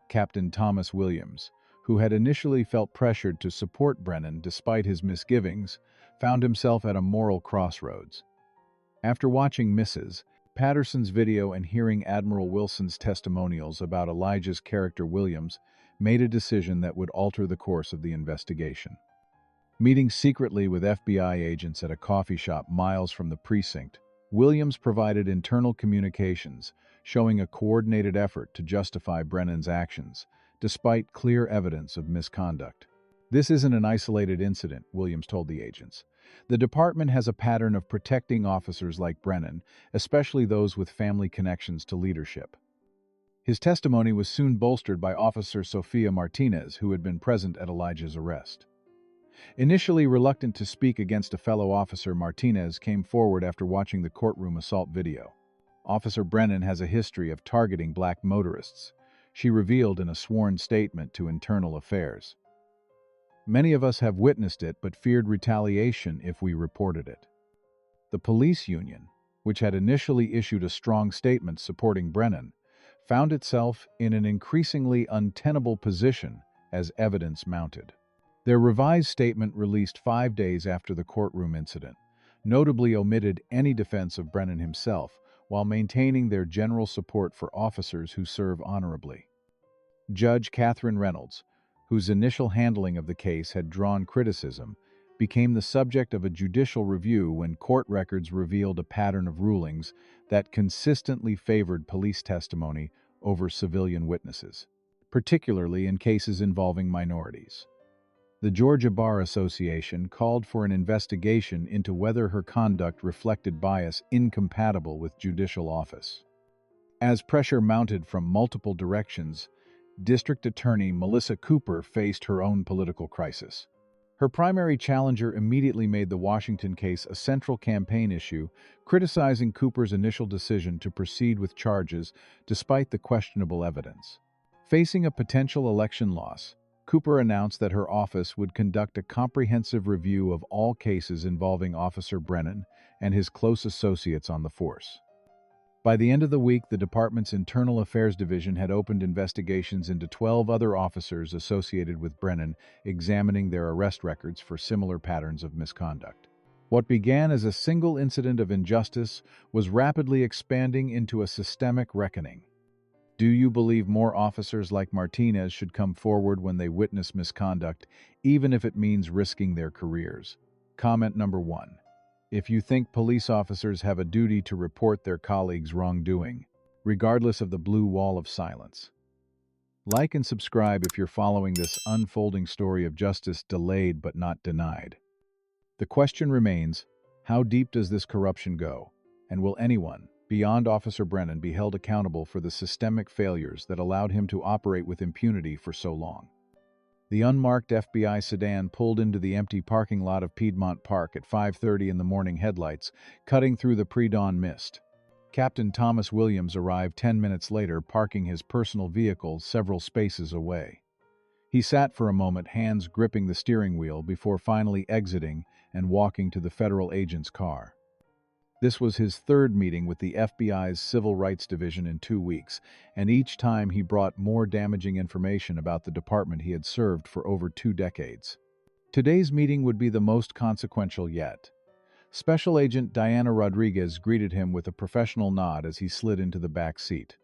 Captain Thomas Williams, who had initially felt pressured to support Brennan despite his misgivings, found himself at a moral crossroads. After watching Mrs. Patterson's video and hearing Admiral Wilson's testimonials about Elijah's character, Williams made a decision that would alter the course of the investigation. Meeting secretly with FBI agents at a coffee shop miles from the precinct, Williams provided internal communications, showing a coordinated effort to justify Brennan's actions, despite clear evidence of misconduct. "This isn't an isolated incident," Williams told the agents. "The department has a pattern of protecting officers like Brennan, especially those with family connections to leadership." His testimony was soon bolstered by Officer Sofia Martinez, who had been present at Elijah's arrest. Initially reluctant to speak against a fellow officer, Martinez came forward after watching the courtroom assault video. "Officer Brennan has a history of targeting black motorists," she revealed in a sworn statement to Internal Affairs. "Many of us have witnessed it but feared retaliation if we reported it." The police union, which had initially issued a strong statement supporting Brennan, found itself in an increasingly untenable position as evidence mounted. Their revised statement, released 5 days after the courtroom incident, notably omitted any defense of Brennan himself, while maintaining their general support for officers who serve honorably. Judge Catherine Reynolds, whose initial handling of the case had drawn criticism, became the subject of a judicial review when court records revealed a pattern of rulings that consistently favored police testimony over civilian witnesses, particularly in cases involving minorities. The Georgia Bar Association called for an investigation into whether her conduct reflected bias incompatible with judicial office. As pressure mounted from multiple directions, District Attorney Melissa Cooper faced her own political crisis. Her primary challenger immediately made the Washington case a central campaign issue, criticizing Cooper's initial decision to proceed with charges despite the questionable evidence. Facing a potential election loss, Cooper announced that her office would conduct a comprehensive review of all cases involving Officer Brennan and his close associates on the force. By the end of the week, the department's Internal Affairs Division had opened investigations into 12 other officers associated with Brennan, examining their arrest records for similar patterns of misconduct. What began as a single incident of injustice was rapidly expanding into a systemic reckoning. Do you believe more officers like Martinez should come forward when they witness misconduct, even if it means risking their careers? Comment number 1. If you think police officers have a duty to report their colleagues' wrongdoing, regardless of the blue wall of silence. Like and subscribe if you're following this unfolding story of justice delayed but not denied. The question remains, how deep does this corruption go? And will anyone, beyond Officer Brennan, be held accountable for the systemic failures that allowed him to operate with impunity for so long? The unmarked FBI sedan pulled into the empty parking lot of Piedmont Park at 5:30 in the morning, headlights cutting through the pre-dawn mist. Captain Thomas Williams arrived 10 minutes later, parking his personal vehicle several spaces away. He sat for a moment, hands gripping the steering wheel, before finally exiting and walking to the federal agent's car. This was his third meeting with the FBI's Civil Rights Division in 2 weeks, and each time he brought more damaging information about the department he had served for over 2 decades. Today's meeting would be the most consequential yet. Special Agent Diana Rodriguez greeted him with a professional nod as he slid into the back seat.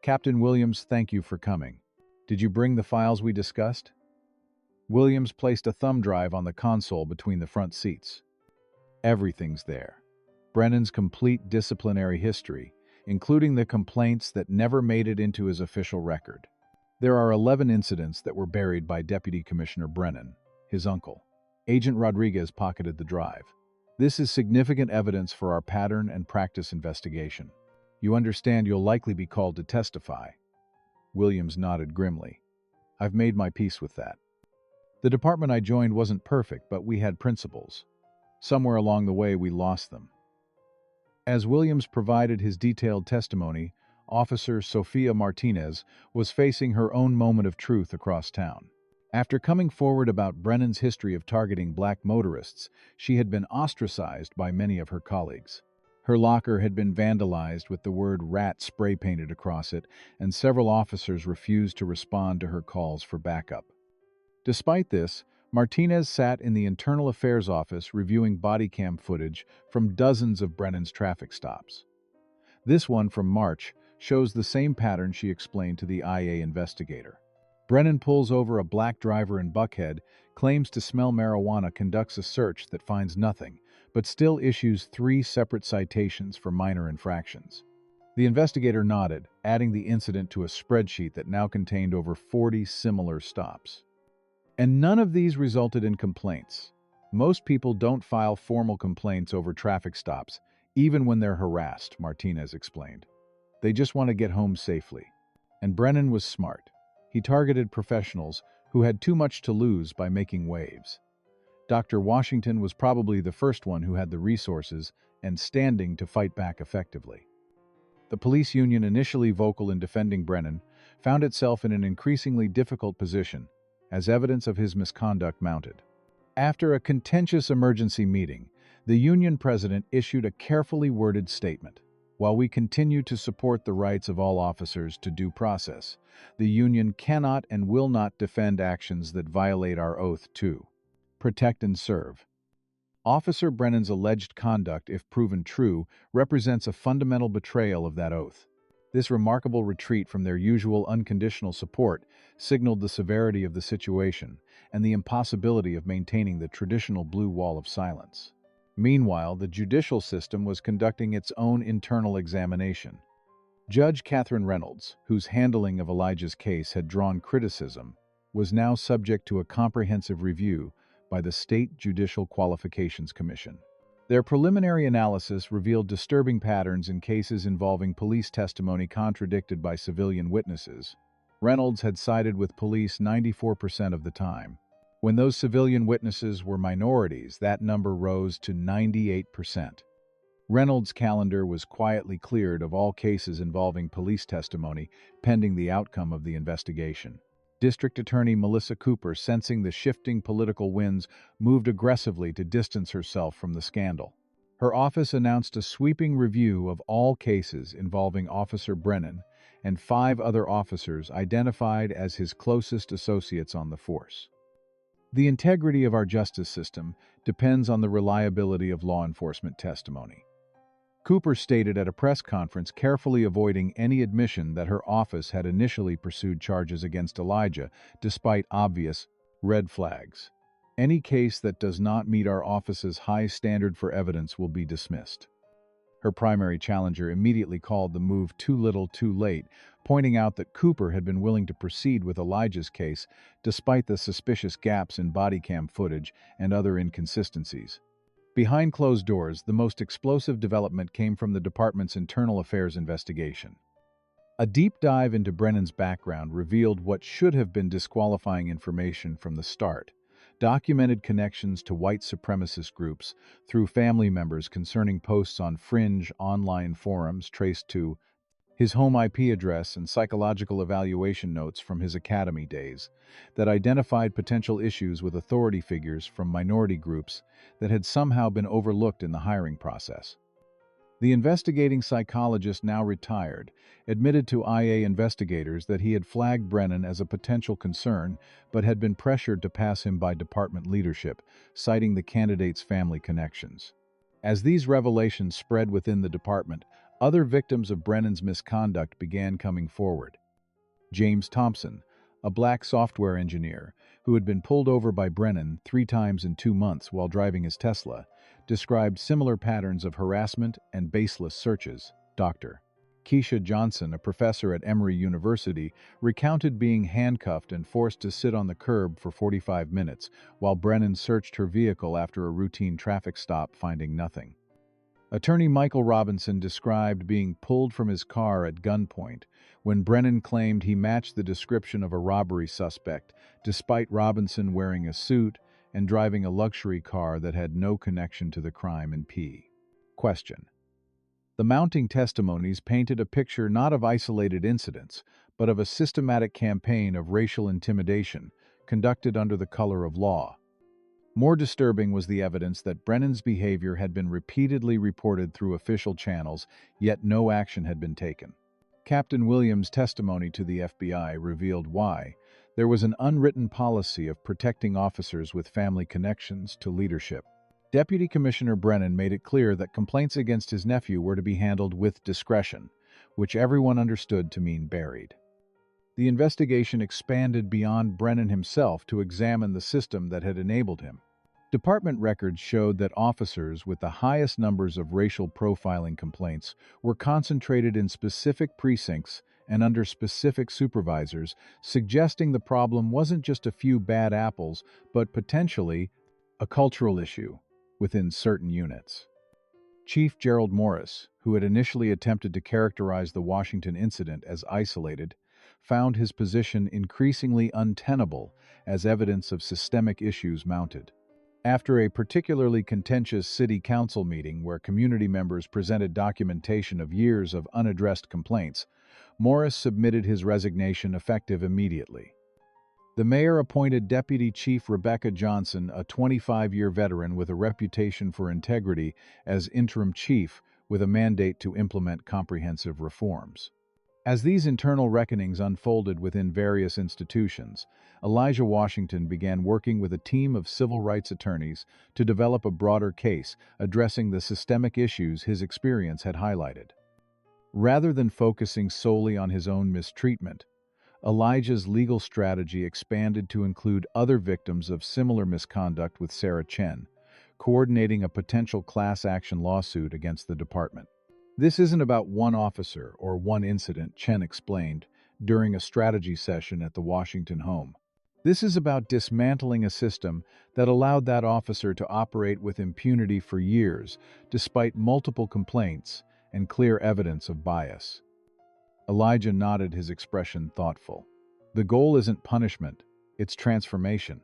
"Captain Williams, thank you for coming. Did you bring the files we discussed?" Williams placed a thumb drive on the console between the front seats. "Everything's there. Brennan's complete disciplinary history, including the complaints that never made it into his official record. There are 11 incidents that were buried by Deputy Commissioner Brennan, his uncle." Agent Rodriguez pocketed the drive. "This is significant evidence for our pattern and practice investigation. You understand you'll likely be called to testify." Williams nodded grimly. "I've made my peace with that. The department I joined wasn't perfect, but we had principles. Somewhere along the way, we lost them." As Williams provided his detailed testimony, Officer Sofia Martinez was facing her own moment of truth across town. After coming forward about Brennan's history of targeting black motorists, she had been ostracized by many of her colleagues. Her locker had been vandalized with the word "rat" spray-painted across it, and several officers refused to respond to her calls for backup. Despite this, Martinez sat in the Internal Affairs office reviewing body cam footage from dozens of Brennan's traffic stops. This one from March shows the same pattern she explained to the IA investigator. Brennan pulls over a black driver in Buckhead, claims to smell marijuana, conducts a search that finds nothing, but still issues 3 separate citations for minor infractions. The investigator nodded, adding the incident to a spreadsheet that now contained over 40 similar stops. And none of these resulted in complaints. Most people don't file formal complaints over traffic stops, even when they're harassed, Martinez explained. They just want to get home safely. And Brennan was smart. He targeted professionals who had too much to lose by making waves. Dr. Washington was probably the first one who had the resources and standing to fight back effectively. The police union, initially vocal in defending Brennan, found itself in an increasingly difficult position as evidence of his misconduct mounted. After a contentious emergency meeting, the union president issued a carefully worded statement. "While we continue to support the rights of all officers to due process, the union cannot and will not defend actions that violate our oath to protect and serve." Officer Brennan's alleged conduct, if proven true, represents a fundamental betrayal of that oath. This remarkable retreat from their usual unconditional support signaled the severity of the situation and the impossibility of maintaining the traditional blue wall of silence. Meanwhile, the judicial system was conducting its own internal examination. Judge Catherine Reynolds, whose handling of Elijah's case had drawn criticism, was now subject to a comprehensive review by the State Judicial Qualifications Commission. Their preliminary analysis revealed disturbing patterns in cases involving police testimony contradicted by civilian witnesses. Reynolds had sided with police 94% of the time. When those civilian witnesses were minorities, that number rose to 98%. Reynolds' calendar was quietly cleared of all cases involving police testimony, pending the outcome of the investigation. District Attorney Melissa Cooper, sensing the shifting political winds, moved aggressively to distance herself from the scandal. Her office announced a sweeping review of all cases involving Officer Brennan and 5 other officers identified as his closest associates on the force. The integrity of our justice system depends on the reliability of law enforcement testimony. Cooper stated at a press conference, carefully avoiding any admission that her office had initially pursued charges against Elijah, despite obvious red flags. Any case that does not meet our office's high standard for evidence will be dismissed. Her primary challenger immediately called the move too little too late, pointing out that Cooper had been willing to proceed with Elijah's case despite the suspicious gaps in body cam footage and other inconsistencies. Behind closed doors, the most explosive development came from the department's internal affairs investigation. A deep dive into Brennan's background revealed what should have been disqualifying information from the start: documented connections to white supremacist groups through family members concerning posts on fringe online forums traced to his home IP address and psychological evaluation notes from his academy days that identified potential issues with authority figures from minority groups that had somehow been overlooked in the hiring process. The investigating psychologist, now retired, admitted to IA investigators that he had flagged Brennan as a potential concern but had been pressured to pass him by department leadership, citing the candidate's family connections. As these revelations spread within the department, other victims of Brennan's misconduct began coming forward. James Thompson, a black software engineer who had been pulled over by Brennan 3 times in 2 months while driving his Tesla, described similar patterns of harassment and baseless searches. Dr. Keisha Johnson, a professor at Emory University, recounted being handcuffed and forced to sit on the curb for 45 minutes while Brennan searched her vehicle after a routine traffic stop, finding nothing. Attorney Michael Robinson described being pulled from his car at gunpoint when Brennan claimed he matched the description of a robbery suspect, despite Robinson wearing a suit and driving a luxury car that had no connection to the crime. And Question. The mounting testimonies painted a picture not of isolated incidents, but of a systematic campaign of racial intimidation conducted under the color of law. More disturbing was the evidence that Brennan's behavior had been repeatedly reported through official channels, yet no action had been taken. Captain Williams' testimony to the FBI revealed why there was an unwritten policy of protecting officers with family connections to leadership. Deputy Commissioner Brennan made it clear that complaints against his nephew were to be handled with discretion, which everyone understood to mean buried. The investigation expanded beyond Brennan himself to examine the system that had enabled him. Department records showed that officers with the highest numbers of racial profiling complaints were concentrated in specific precincts and under specific supervisors, suggesting the problem wasn't just a few bad apples, but potentially a cultural issue within certain units. Chief Gerald Morris, who had initially attempted to characterize the Washington incident as isolated, found his position increasingly untenable as evidence of systemic issues mounted. After a particularly contentious city council meeting where community members presented documentation of years of unaddressed complaints, Morris submitted his resignation effective immediately. The mayor appointed Deputy Chief Rebecca Johnson, a 25-year veteran with a reputation for integrity, as interim chief with a mandate to implement comprehensive reforms. As these internal reckonings unfolded within various institutions, Elijah Washington began working with a team of civil rights attorneys to develop a broader case addressing the systemic issues his experience had highlighted. Rather than focusing solely on his own mistreatment, Elijah's legal strategy expanded to include other victims of similar misconduct, with Sarah Chen coordinating a potential class action lawsuit against the department. "This isn't about one officer or one incident," Chen explained during a strategy session at the Washington home. "This is about dismantling a system that allowed that officer to operate with impunity for years, despite multiple complaints and clear evidence of bias." Elijah nodded, his expression thoughtful. "The goal isn't punishment, it's transformation.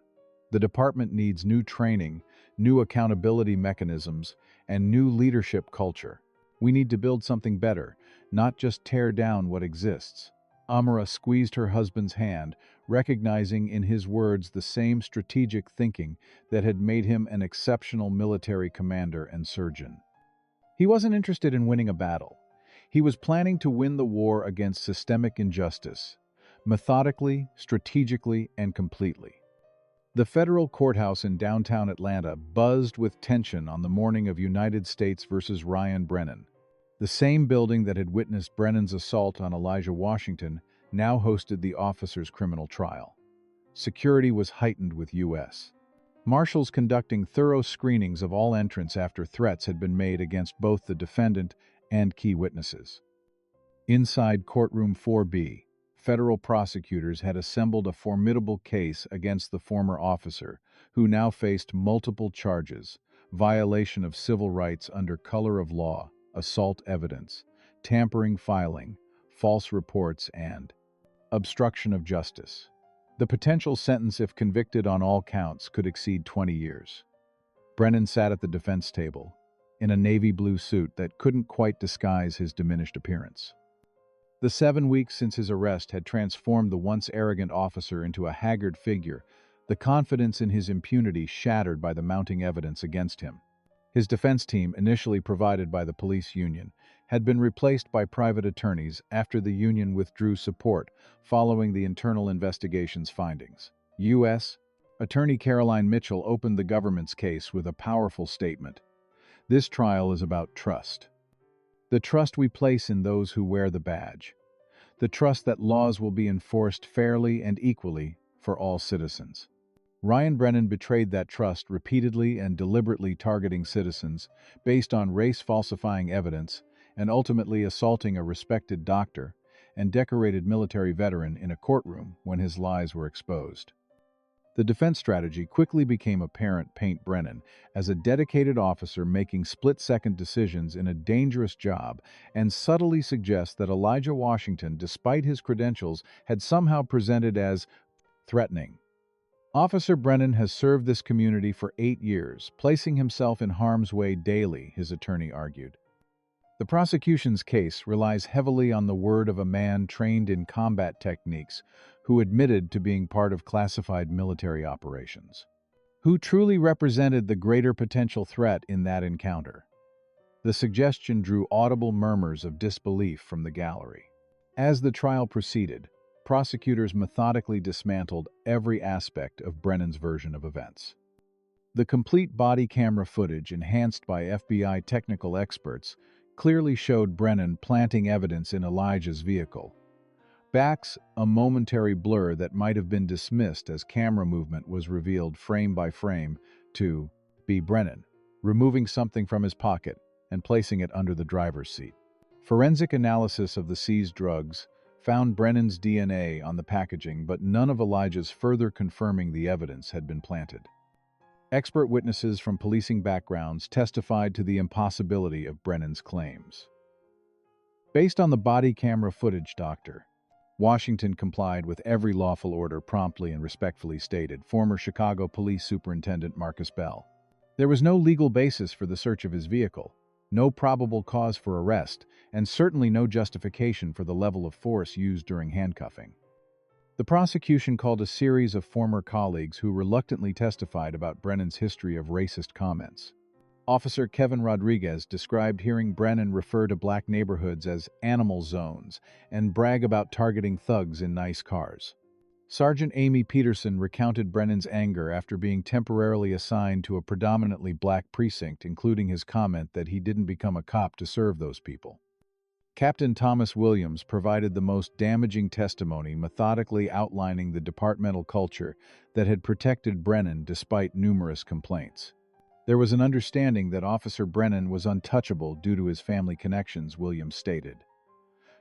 The department needs new training, new accountability mechanisms, and new leadership culture. We need to build something better, not just tear down what exists." Amara squeezed her husband's hand, recognizing in his words the same strategic thinking that had made him an exceptional military commander and surgeon. He wasn't interested in winning a battle. He was planning to win the war against systemic injustice, methodically, strategically, and completely. The federal courthouse in downtown Atlanta buzzed with tension on the morning of United States versus Ryan Brennan. The same building that had witnessed Brennan's assault on Elijah Washington now hosted the officer's criminal trial. Security was heightened with U.S. Marshals conducting thorough screenings of all entrants after threats had been made against both the defendant and key witnesses. Inside courtroom 4B, federal prosecutors had assembled a formidable case against the former officer, who now faced multiple charges: violation of civil rights under color of law, assault evidence, tampering filing, false reports, and obstruction of justice. The potential sentence, if convicted on all counts, could exceed 20 years. Brennan sat at the defense table, in a navy blue suit that couldn't quite disguise his diminished appearance. The 7 weeks since his arrest had transformed the once arrogant officer into a haggard figure, the confidence in his impunity shattered by the mounting evidence against him. His defense team, initially provided by the police union, had been replaced by private attorneys after the union withdrew support following the internal investigation's findings. U.S. Attorney Caroline Mitchell opened the government's case with a powerful statement. This trial is about trust. The trust we place in those who wear the badge. The trust that laws will be enforced fairly and equally for all citizens. Ryan Brennan betrayed that trust, repeatedly and deliberately targeting citizens based on race-falsifying evidence and ultimately assaulting a respected doctor and decorated military veteran in a courtroom when his lies were exposed. The defense strategy quickly became apparent: paint Brennan as a dedicated officer making split-second decisions in a dangerous job, and subtly suggest that Elijah Washington, despite his credentials, had somehow presented as threatening. Officer Brennan has served this community for 8 years, placing himself in harm's way daily, his attorney argued. The prosecution's case relies heavily on the word of a man trained in combat techniques who admitted to being part of classified military operations. Who truly represented the greater potential threat in that encounter? The suggestion drew audible murmurs of disbelief from the gallery. As the trial proceeded, prosecutors methodically dismantled every aspect of Brennan's version of events. The complete body camera footage, enhanced by FBI technical experts, clearly showed Brennan planting evidence in Elijah's vehicle. Backs, a momentary blur that might have been dismissed as camera movement, was revealed frame by frame to be Brennan, removing something from his pocket and placing it under the driver's seat. Forensic analysis of the seized drugs found Brennan's DNA on the packaging, but none of Elijah's, further confirming the evidence had been planted. Expert witnesses from policing backgrounds testified to the impossibility of Brennan's claims. Based on the body camera footage, Dr. Washington complied with every lawful order promptly and respectfully, stated former Chicago Police Superintendent Marcus Bell. There was no legal basis for the search of his vehicle, no probable cause for arrest, and certainly no justification for the level of force used during handcuffing. The prosecution called a series of former colleagues who reluctantly testified about Brennan's history of racist comments. Officer Kevin Rodriguez described hearing Brennan refer to black neighborhoods as animal zones and brag about targeting thugs in nice cars. Sergeant Amy Peterson recounted Brennan's anger after being temporarily assigned to a predominantly black precinct, including his comment that he didn't become a cop to serve those people. Captain Thomas Williams provided the most damaging testimony, methodically outlining the departmental culture that had protected Brennan despite numerous complaints. There was an understanding that Officer Brennan was untouchable due to his family connections, Williams stated.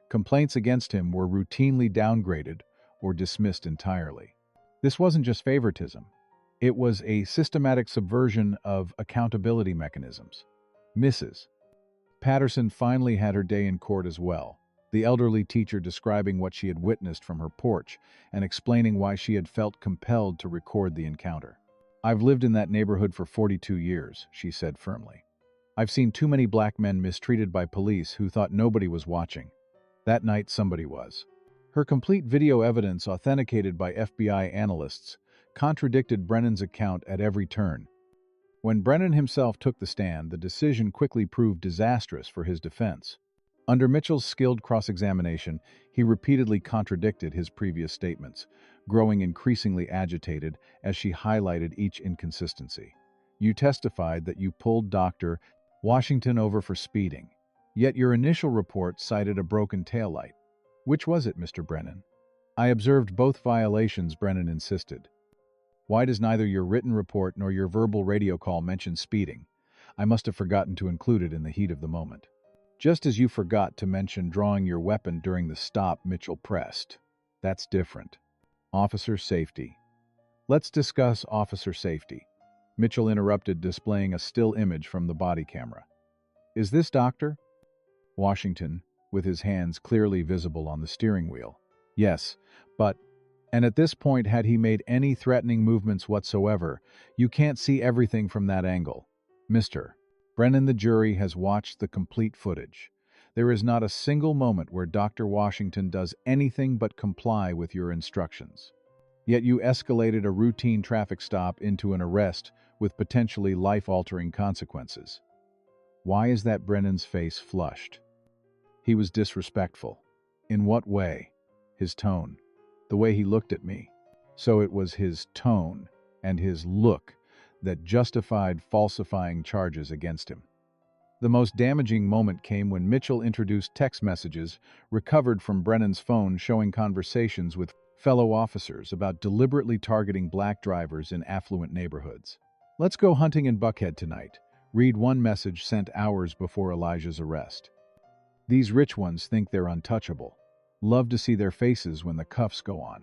Complaints against him were routinely downgraded or dismissed entirely. This wasn't just favoritism. It was a systematic subversion of accountability mechanisms. Mrs. Patterson finally had her day in court as well, the elderly teacher describing what she had witnessed from her porch and explaining why she had felt compelled to record the encounter. "I've lived in that neighborhood for 42 years, she said firmly. "I've seen too many black men mistreated by police who thought nobody was watching. That night, somebody was." Her complete video evidence, authenticated by FBI analysts, contradicted Brennan's account at every turn. When Brennan himself took the stand, the decision quickly proved disastrous for his defense. Under Mitchell's skilled cross-examination, he repeatedly contradicted his previous statements, growing increasingly agitated as she highlighted each inconsistency. "You testified that you pulled Dr. Washington over for speeding. Yet your initial report cited a broken taillight. Which was it, Mr. Brennan? I observed both violations, Brennan insisted. Why does neither your written report nor your verbal radio call mention speeding? I must have forgotten to include it in the heat of the moment. Just as you forgot to mention drawing your weapon during the stop, Mitchell pressed. That's different. Officer safety. Let's discuss officer safety. Mitchell interrupted, displaying a still image from the body camera. Is this Dr. Washington, with his hands clearly visible on the steering wheel? Yes, but... And at this point, had he made any threatening movements whatsoever, you can't see everything from that angle. Mr. Brennan, the jury has watched the complete footage. There is not a single moment where Dr. Washington does anything but comply with your instructions. Yet you escalated a routine traffic stop into an arrest with potentially life-altering consequences. Why is that Brennan's face flushed? He was disrespectful. In what way? His tone. The way he looked at me. So it was his tone and his look that justified falsifying charges against him. The most damaging moment came when Mitchell introduced text messages recovered from Brennan's phone showing conversations with fellow officers about deliberately targeting black drivers in affluent neighborhoods. Let's go hunting in Buckhead tonight. Read one message sent hours before Elijah's arrest. These rich ones think they're untouchable. Love to see their faces when the cuffs go on.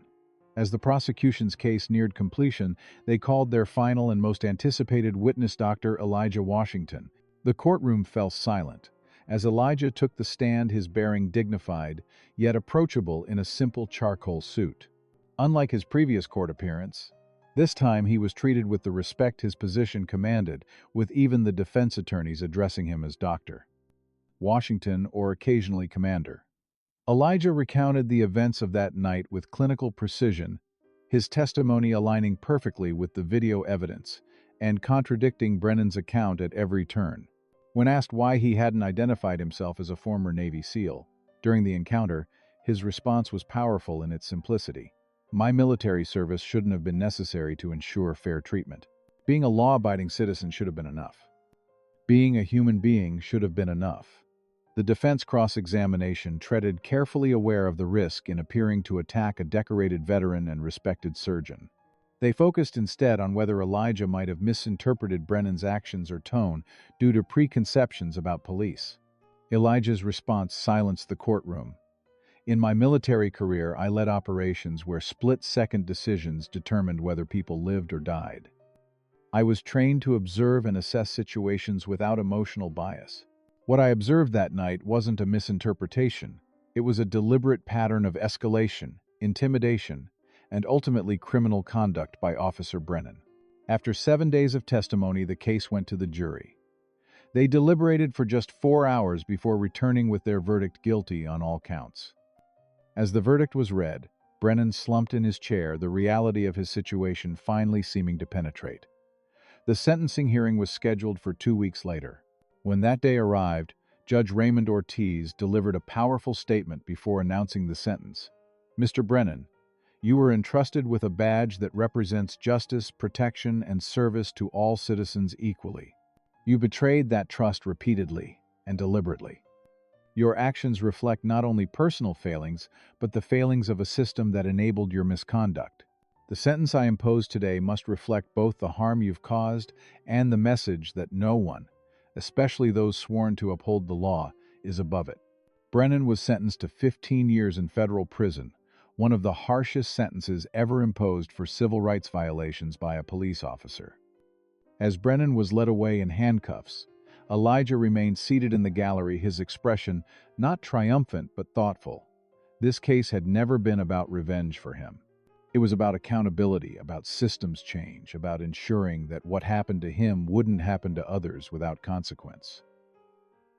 As the prosecution's case neared completion, they called their final and most anticipated witness, Dr. Elijah Washington. The courtroom fell silent. As Elijah took the stand, his bearing dignified, yet approachable in a simple charcoal suit. Unlike his previous court appearance, this time he was treated with the respect his position commanded, with even the defense attorneys addressing him as Dr. Washington or occasionally Commander. Elijah recounted the events of that night with clinical precision, his testimony aligning perfectly with the video evidence and contradicting Brennan's account at every turn. When asked why he hadn't identified himself as a former Navy SEAL during the encounter, his response was powerful in its simplicity. My military service shouldn't have been necessary to ensure fair treatment. Being a law-abiding citizen should have been enough. Being a human being should have been enough. The defense cross-examination treaded carefully, aware of the risk in appearing to attack a decorated veteran and respected surgeon. They focused instead on whether Elijah might have misinterpreted Brennan's actions or tone due to preconceptions about police. Elijah's response silenced the courtroom. In my military career, I led operations where split-second decisions determined whether people lived or died. I was trained to observe and assess situations without emotional bias. What I observed that night wasn't a misinterpretation. It was a deliberate pattern of escalation, intimidation, and ultimately criminal conduct by Officer Brennan. After 7 days of testimony, the case went to the jury. They deliberated for just 4 hours before returning with their verdict, guilty on all counts. As the verdict was read, Brennan slumped in his chair, the reality of his situation finally seeming to penetrate. The sentencing hearing was scheduled for 2 weeks later. When that day arrived, Judge Raymond Ortiz delivered a powerful statement before announcing the sentence. Mr. Brennan, you were entrusted with a badge that represents justice, protection, and service to all citizens equally. You betrayed that trust repeatedly and deliberately. Your actions reflect not only personal failings, but the failings of a system that enabled your misconduct. The sentence I impose today must reflect both the harm you've caused and the message that no one, especially those sworn to uphold the law, is above it. Brennan was sentenced to 15 years in federal prison, one of the harshest sentences ever imposed for civil rights violations by a police officer. As Brennan was led away in handcuffs, Elijah remained seated in the gallery, his expression not triumphant but thoughtful. This case had never been about revenge for him. It was about accountability, about systems change, about ensuring that what happened to him wouldn't happen to others without consequence.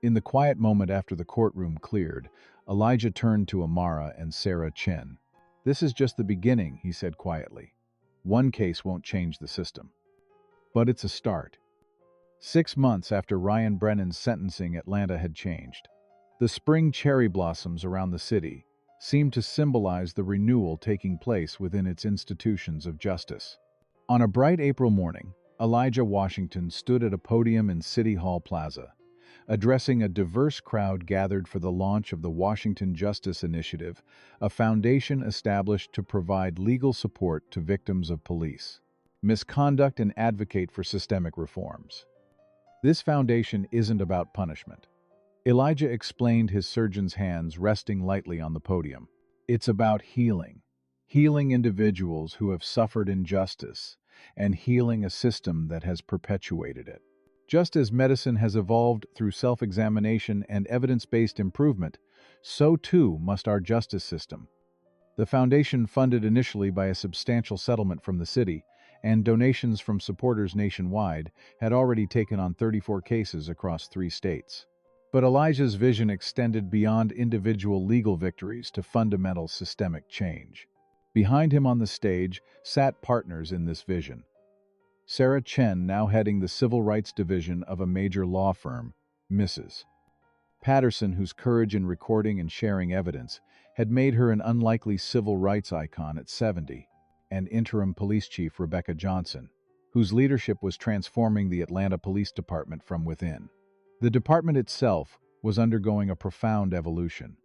In the quiet moment after the courtroom cleared, Elijah turned to Amara and Sarah Chen. "This is just the beginning," he said quietly. "One case won't change the system. But it's a start." 6 months after Ryan Brennan's sentencing, Atlanta had changed. The spring cherry blossoms around the city seemed to symbolize the renewal taking place within its institutions of justice. On a bright April morning, Elijah Washington stood at a podium in City Hall Plaza. addressing a diverse crowd gathered for the launch of the Washington Justice Initiative, a foundation established to provide legal support to victims of police misconduct and advocate for systemic reforms. This foundation isn't about punishment. Elijah explained, his surgeon's hands resting lightly on the podium. It's about healing. Healing individuals who have suffered injustice, and healing a system that has perpetuated it. Just as medicine has evolved through self-examination and evidence-based improvement, so too must our justice system. The foundation, funded initially by a substantial settlement from the city and donations from supporters nationwide, had already taken on 34 cases across 3 states. But Elijah's vision extended beyond individual legal victories to fundamental systemic change. Behind him on the stage sat partners in this vision. Sarah Chen, now heading the Civil Rights Division of a major law firm, Mrs. Patterson, whose courage in recording and sharing evidence had made her an unlikely civil rights icon at 70, and interim police chief Rebecca Johnson, whose leadership was transforming the Atlanta Police Department from within. The department itself was undergoing a profound evolution.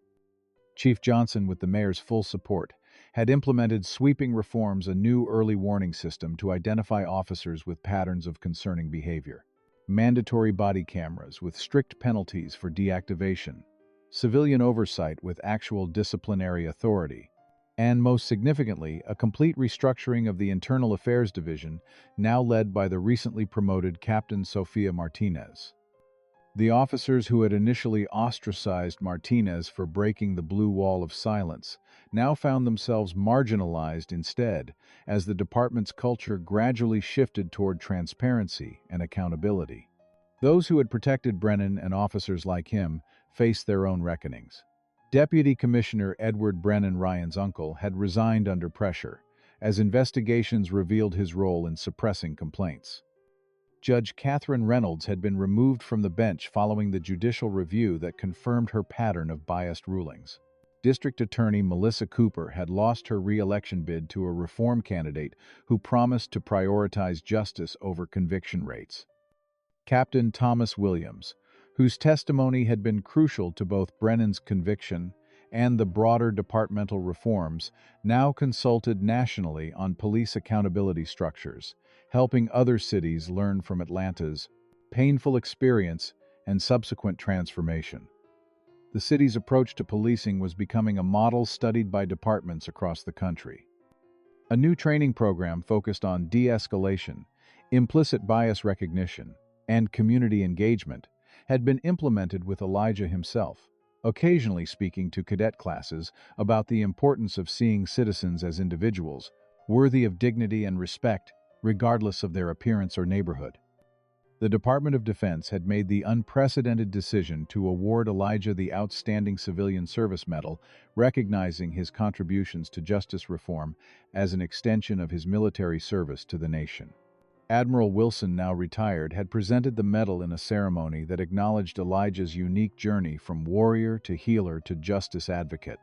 Chief Johnson, with the mayor's full support, had implemented sweeping reforms, a new early warning system to identify officers with patterns of concerning behavior, mandatory body cameras with strict penalties for deactivation, civilian oversight with actual disciplinary authority, and most significantly, a complete restructuring of the Internal Affairs Division, now led by the recently promoted Captain Sofia Martinez. The officers who had initially ostracized Martinez for breaking the blue wall of silence now found themselves marginalized instead, as the department's culture gradually shifted toward transparency and accountability. Those who had protected Brennan and officers like him faced their own reckonings. Deputy Commissioner Edward Brennan, Ryan's uncle, had resigned under pressure, as investigations revealed his role in suppressing complaints. Judge Catherine Reynolds had been removed from the bench following the judicial review that confirmed her pattern of biased rulings. District Attorney Melissa Cooper had lost her re-election bid to a reform candidate who promised to prioritize justice over conviction rates. Captain Thomas Williams, whose testimony had been crucial to both Brennan's conviction and the broader departmental reforms, now consulted nationally on police accountability structures, helping other cities learn from Atlanta's painful experience and subsequent transformation. The city's approach to policing was becoming a model studied by departments across the country. A new training program focused on de-escalation, implicit bias recognition, and community engagement had been implemented, with Elijah himself occasionally speaking to cadet classes about the importance of seeing citizens as individuals, worthy of dignity and respect, regardless of their appearance or neighborhood. The Department of Defense had made the unprecedented decision to award Elijah the Outstanding Civilian Service Medal, recognizing his contributions to justice reform as an extension of his military service to the nation. Admiral Wilson, now retired, had presented the medal in a ceremony that acknowledged Elijah's unique journey from warrior to healer to justice advocate.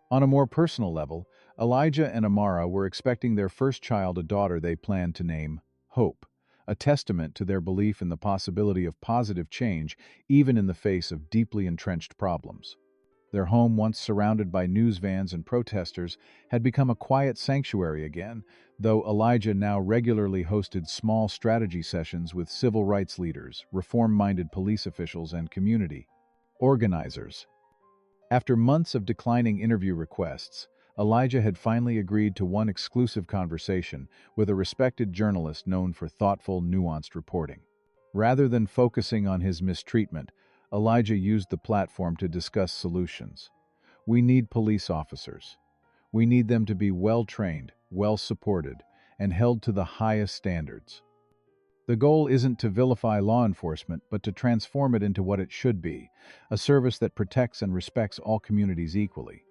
On a more personal level, Elijah and Amara were expecting their first child, a daughter they planned to name Hope, a testament to their belief in the possibility of positive change even in the face of deeply entrenched problems. Their home, once surrounded by news vans and protesters, had become a quiet sanctuary again, though Elijah now regularly hosted small strategy sessions with civil rights leaders, reform-minded police officials, and community organizers. After months of declining interview requests, Elijah had finally agreed to one exclusive conversation with a respected journalist known for thoughtful, nuanced reporting. Rather than focusing on his mistreatment, Elijah used the platform to discuss solutions. We need police officers. We need them to be well-trained, well-supported, and held to the highest standards. The goal isn't to vilify law enforcement, but to transform it into what it should be, a service that protects and respects all communities equally.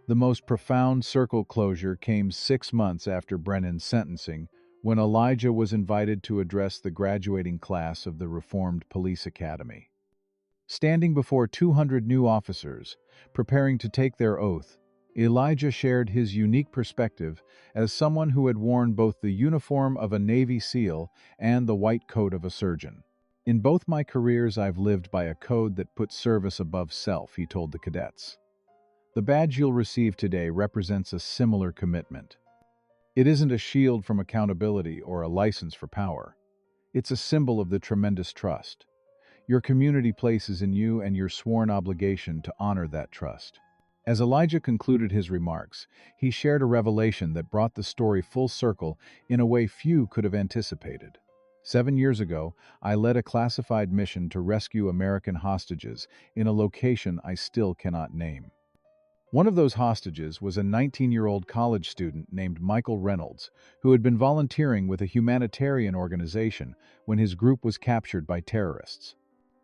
The most profound circle closure came 6 months after Brennan's sentencing, when Elijah was invited to address the graduating class of the Reformed Police Academy. Standing before 200 new officers, preparing to take their oath, Elijah shared his unique perspective as someone who had worn both the uniform of a Navy SEAL and the white coat of a surgeon. In both my careers, I've lived by a code that puts service above self, he told the cadets. The badge you'll receive today represents a similar commitment. It isn't a shield from accountability or a license for power. It's a symbol of the tremendous trust your community places in you and your sworn obligation to honor that trust. As Elijah concluded his remarks, he shared a revelation that brought the story full circle in a way few could have anticipated. 7 years ago, I led a classified mission to rescue American hostages in a location I still cannot name. One of those hostages was a 19-year-old college student named Michael Reynolds, who had been volunteering with a humanitarian organization when his group was captured by terrorists.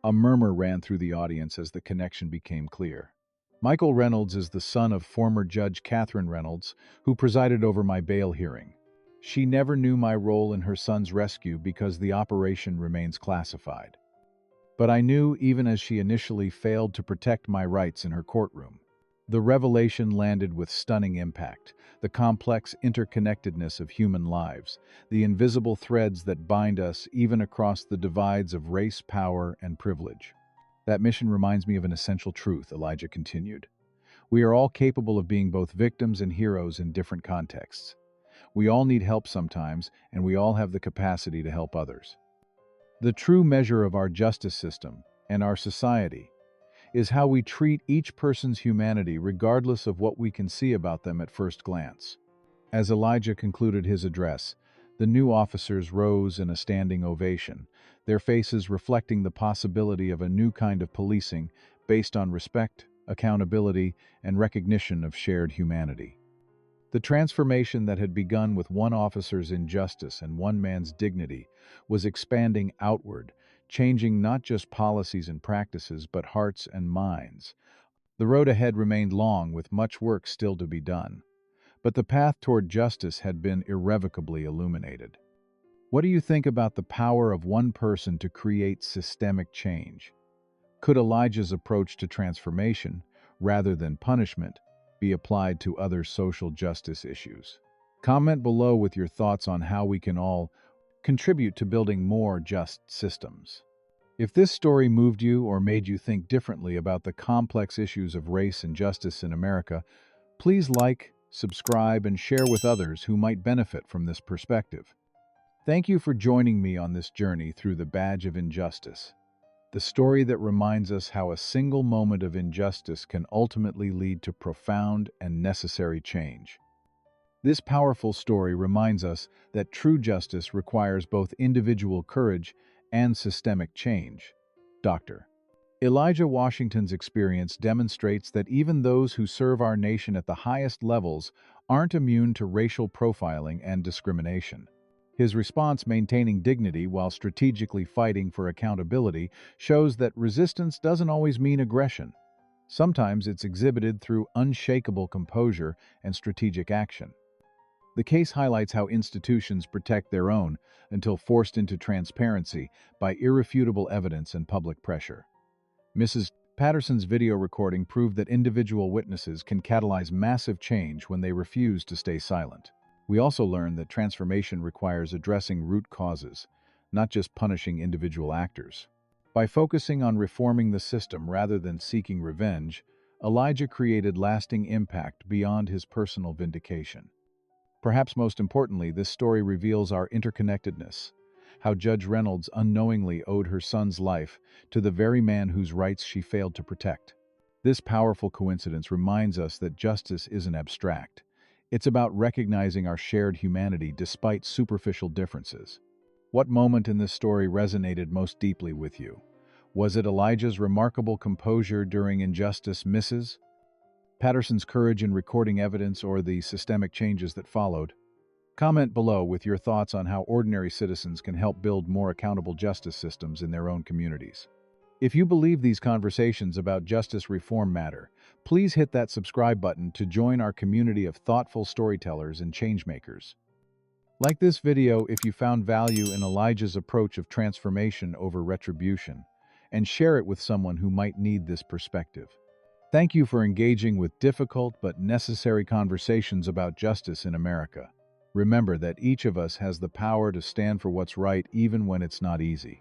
A murmur ran through the audience as the connection became clear. Michael Reynolds is the son of former Judge Catherine Reynolds, who presided over my bail hearing. She never knew my role in her son's rescue because the operation remains classified. But I knew even as she initially failed to protect my rights in her courtroom. The revelation landed with stunning impact, the complex interconnectedness of human lives, the invisible threads that bind us even across the divides of race, power, and privilege. That mission reminds me of an essential truth, Elijah continued. We are all capable of being both victims and heroes in different contexts. We all need help sometimes, and we all have the capacity to help others. The true measure of our justice system and our society is how we treat each person's humanity regardless of what we can see about them at first glance. As Elijah concluded his address, the new officers rose in a standing ovation, their faces reflecting the possibility of a new kind of policing based on respect, accountability, and recognition of shared humanity. The transformation that had begun with one officer's injustice and one man's dignity was expanding outward, changing not just policies and practices, but hearts and minds. The road ahead remained long, with much work still to be done. But the path toward justice had been irrevocably illuminated. What do you think about the power of one person to create systemic change? Could Elijah's approach to transformation, rather than punishment, be applied to other social justice issues? Comment below with your thoughts on how we can all contribute to building more just systems. If this story moved you or made you think differently about the complex issues of race and justice in America, please like, subscribe, and share with others who might benefit from this perspective. Thank you for joining me on this journey through the badge of injustice, the story that reminds us how a single moment of injustice can ultimately lead to profound and necessary change. This powerful story reminds us that true justice requires both individual courage and systemic change. Dr. Elijah Washington's experience demonstrates that even those who serve our nation at the highest levels aren't immune to racial profiling and discrimination. His response, maintaining dignity while strategically fighting for accountability, shows that resistance doesn't always mean aggression. Sometimes it's exhibited through unshakable composure and strategic action. The case highlights how institutions protect their own until forced into transparency by irrefutable evidence and public pressure. Mrs. Patterson's video recording proved that individual witnesses can catalyze massive change when they refuse to stay silent. We also learned that transformation requires addressing root causes, not just punishing individual actors. By focusing on reforming the system rather than seeking revenge, Elijah created lasting impact beyond his personal vindication. Perhaps most importantly, this story reveals our interconnectedness, how Judge Reynolds unknowingly owed her son's life to the very man whose rights she failed to protect. This powerful coincidence reminds us that justice isn't abstract. It's about recognizing our shared humanity despite superficial differences. What moment in this story resonated most deeply with you? Was it Elijah's remarkable composure during injustice, Mrs. Patterson's courage in recording evidence, or the systemic changes that followed? Comment below with your thoughts on how ordinary citizens can help build more accountable justice systems in their own communities. If you believe these conversations about justice reform matter, please hit that subscribe button to join our community of thoughtful storytellers and changemakers. Like this video if you found value in Elijah's approach of transformation over retribution, and share it with someone who might need this perspective. Thank you for engaging with difficult but necessary conversations about justice in America. Remember that each of us has the power to stand for what's right even when it's not easy.